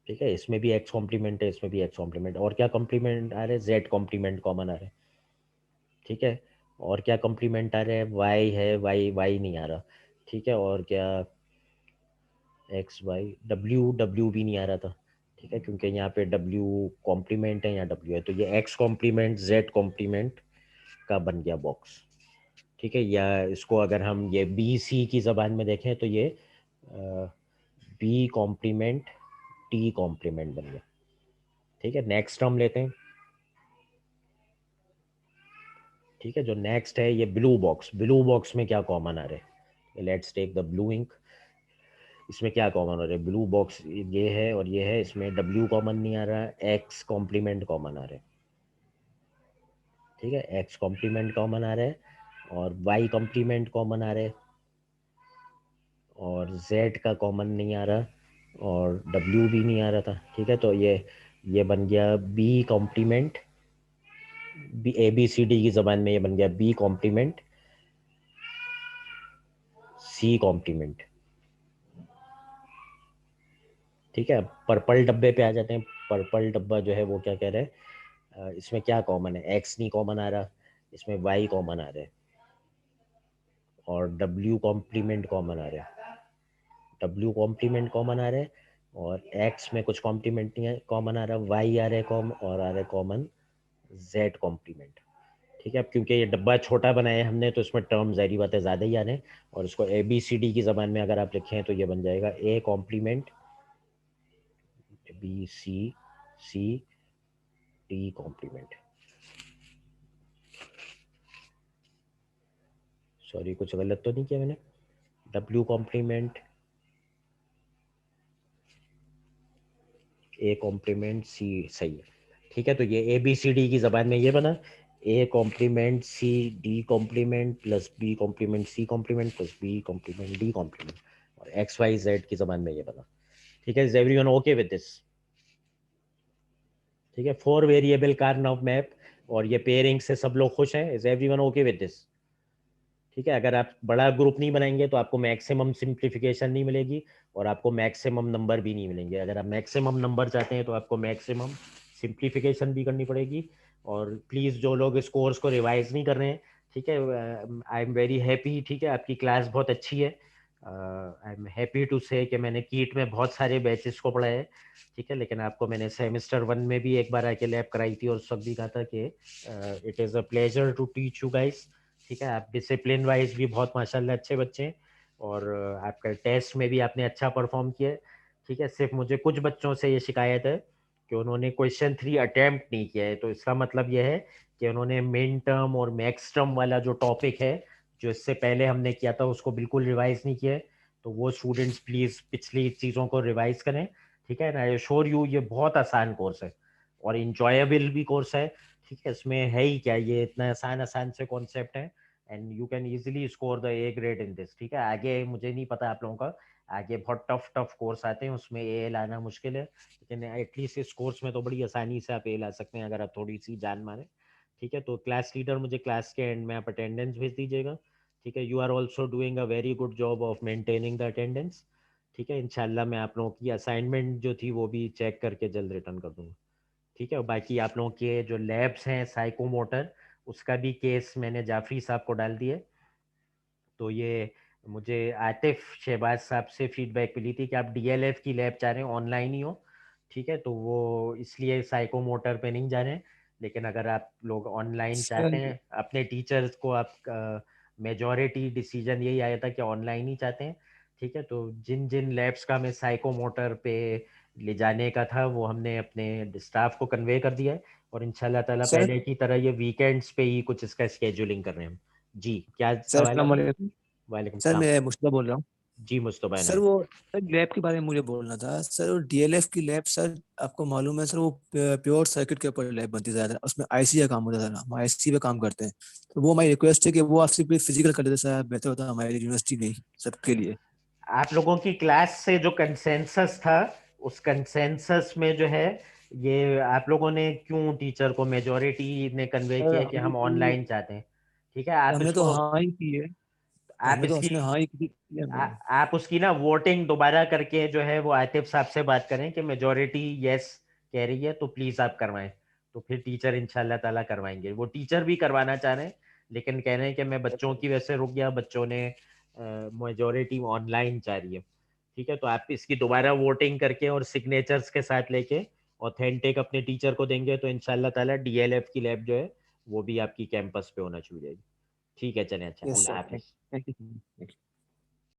ठीक है, इसमें भी X कॉम्प्लीमेंट है, इसमें भी X कॉम्प्लीमेंट। और क्या कॉम्प्लीमेंट आ रहे हैं? Z कॉम्प्लीमेंट कॉमन आ रहा है। ठीक है, और क्या कॉम्प्लीमेंट आ रहे हैं? Y है, Y नहीं आ रहा। ठीक है, और क्या? एक्स वाई, डब्ल्यू डब्ल्यू भी नहीं आ रहा था। ठीक है, क्योंकि यहाँ पे डब्ल्यू कॉम्प्लीमेंट है, यहाँ डब्ल्यू है, तो ये एक्स कॉम्प्लीमेंट जेड कॉम्प्लीमेंट का बन गया बॉक्स। ठीक है, या इसको अगर हम ये बी सी की जबान में देखें तो ये बी कॉम्प्लीमेंट टी कॉम्प्लीमेंट बन गया। ठीक है, नेक्स्ट हम लेते हैं। ठीक है, जो नेक्स्ट है ये ब्लू बॉक्स। ब्लू बॉक्स में क्या कॉमन आ रहा है? Let's take the blue ink. इसमें क्या कॉमन हो रहा है? ब्लू बॉक्स ये है और ये है, इसमें W कॉमन नहीं आ रहा, एक्स कॉम्प्लीमेंट कॉमन आ रहा है। ठीक है, एक्स कॉम्प्लीमेंट कॉमन आ रहा है और वाई कॉम्प्लीमेंट कॉमन आ रहा है और जेड का कॉमन नहीं आ रहा और डब्ल्यू भी नहीं आ रहा था। ठीक है, तो ये बन गया B complement, B A B C D की जबान में ये बन गया बी कॉम्प्लीमेंट सी कॉम्प्लीमेंट। ठीक है, पर्पल डब्बे पे आ जाते हैं। पर्पल डब्बा जो है वो क्या कह रहा है, इसमें क्या कॉमन है, एक्स नहीं कॉमन आ रहा, इसमें वाई कॉमन आ रहा है और डब्ल्यू कॉम्प्लीमेंट कॉमन आ रहा है, डब्ल्यू कॉम्प्लीमेंट कॉमन आ रहा है और एक्स में कुछ कॉम्प्लीमेंट नहीं है कॉमन आ रहा है, वाई आ रहा है कॉम और आ रहा है कॉमन जेड कॉम्प्लीमेंट। ठीक है, अब क्योंकि ये डब्बा छोटा बनाया है हमने तो इसमें टर्म ज़ाहिर बात है ज़्यादा ही आ रहे हैं और इसको ए बी सी डी की ज़बान में अगर आप लिखें तो ये बन जाएगा A complement B C C D complement. Sorry कुछ गलत तो नहीं किया मैंने, W complement A complement C, सही है। ठीक है, तो ये ए बी सी डी की ज़बान में ये बना A complement C D complement plus B complement C complement plus B complement D complement और एक्स वाई जेड की ज़बान में ये बना। ठीक है, is everyone okay with this? ठीक है, 4 वेरिएबल कार्नोव मैप और ये पेयरिंग से सब लोग खुश हैं? Is everyone okay with this? ठीक है, अगर आप बड़ा ग्रुप नहीं बनाएंगे तो आपको मैक्सिमम सिंप्लीफिकेशन नहीं मिलेगी और आपको मैक्सिमम नंबर भी नहीं मिलेंगे। अगर आप मैक्सिमम नंबर चाहते हैं तो आपको मैक्सिमम सिंप्लीफिकेशन भी करनी पड़ेगी। और प्लीज़ जो लोग इस कोर्स को रिवाइज नहीं कर रहे हैं, ठीक है, आई एम वेरी हैप्पी, ठीक है, आपकी क्लास बहुत अच्छी है। आई एम हैप्पी टू से कि मैंने कीट में बहुत सारे बैचेस को पढ़ा है, ठीक है, लेकिन आपको मैंने सेमेस्टर 1 में भी एक बार आके लैब कराई थी और उस वक्त भी कहा था कि it is a pleasure to teach you guys. ठीक है, आप डिसिप्लिन वाइज भी बहुत माशाल्लाह अच्छे बच्चे हैं और आपका टेस्ट में भी आपने अच्छा परफॉर्म किया है। ठीक है, सिर्फ मुझे कुछ बच्चों से ये शिकायत है कि उन्होंने क्वेश्चन 3 अटेम्प्ट नहीं किया है, तो इसका मतलब यह है कि उन्होंने मेन टर्म और मैक्स टर्म वाला जो टॉपिक है जो इससे पहले हमने किया था उसको बिल्कुल रिवाइज नहीं किया है। तो वो स्टूडेंट्स प्लीज़ पिछली चीज़ों को रिवाइज करें। ठीक है, आई एश्योर यू ये बहुत आसान कोर्स है और इंजॉयबल भी कोर्स है। ठीक है, इसमें है ही क्या, ये इतना आसान आसान से कॉन्सेप्ट है and you can easily score the A grade in this. ठीक है, आगे मुझे नहीं पता आप लोगों का, आगे बहुत टफ टफ कोर्स आते हैं उसमें ए लाना मुश्किल है, लेकिन एटलीस्ट इस कोर्स में तो बड़ी आसानी से आप ए ला सकते हैं अगर आप थोड़ी सी जान मारे। ठीक है, तो क्लास लीडर मुझे क्लास के एंड में आप अटेंडेंस भेज दीजिएगा। ठीक है, you are also doing a very good job of maintaining the attendance. ठीक है, इंशाल्लाह मैं आप लोगों की असाइनमेंट जो थी वो भी चेक करके जल्द रिटर्न कर दूंगा। ठीक है, और बाकी आप लोगों के जो लैब्स हैं साइकोमोटर उसका भी केस मैंने जाफरी साहब को डाल दिया। तो ये मुझे आतिफ शहबाज साहब से फीडबैक मिली थी कि आप डीएलएफ की लैब चाह रहे हैं ऑनलाइन ही हो। ठीक है, तो वो इसलिए साइकोमोटर पे नहीं जा रहे हैं, लेकिन अगर आप लोग ऑनलाइन चाहते सर हैं अपने टीचर्स को, आप मेजॉरिटी डिसीजन यही आया था कि ऑनलाइन ही चाहते हैं। ठीक है, तो जिन जिन लैब्स का हमें साइकोमोटर पे ले जाने का था वो हमने अपने स्टाफ को कन्वे कर दिया है और इंशाल्लाह ताला सर पहले की तरह ये वीकेंड्स पे ही कुछ इसका स्केड्यूलिंग कर रहे हैं हम। जी, क्या सर सवाल है अस्सलाम आपका? वालेकुम। वालेकुम सर सलाम। मैं मुस्तफा बोल रहा हूँ। जी मुस्तफा सर इनायत। वो सर लैब के बारे में मुझे बोलना था। सर वो डीएलएफ की लैब, सर आपको मालूम है सर वो प्योर सर्किट के ऊपर लैब बनती है ज़्यादा, उसमें आईसी का काम होता है, हम आईसी पे काम करते हैं। तो वो हमारी रिक्वेस्ट है कि वो आपसे फिजिकल कर देते सर, बेहतर होता हमारी यूनिवर्सिटी में ही सबके लिए। आप लोगों की क्लास से जो कंसेंसस था उस कंसेंसस में जो है ये आप लोगों ने क्यों टीचर को मेजोरिटी ने कन्वे सर किया कि हमने हम तो ऑनलाइन चाहते हैं। ठीक है, आप हमने तो इसको, हाँ ही की है। आप हमने तो इसकी उसमें हाँ ही की है आ, हमने। आप उसकी ना वोटिंग दोबारा करके जो है वो आतिफ साहब से बात करें कि मेजोरिटी यस कह रही है तो प्लीज आप करवाएं। तो फिर टीचर इंशाल्लाह ताला करवाएंगे। वो टीचर भी करवाना चाह रहे हैं लेकिन कह रहे हैं कि मैं बच्चों की वजह से रुक गया, बच्चों ने मेजोरिटी ऑनलाइन चाह रही है। ठीक है, तो आप इसकी दोबारा वोटिंग करके और सिग्नेचर्स के साथ लेके ऑथेंटिक अपने टीचर को देंगे तो इंशाल्लाह ताला डीएलएफ की लैब जो है वो भी आपकी कैंपस पे होना शुरू हो जाएगी। ठीक है, चलें, अच्छा, yes Allah sir, Hafiz. Thank you.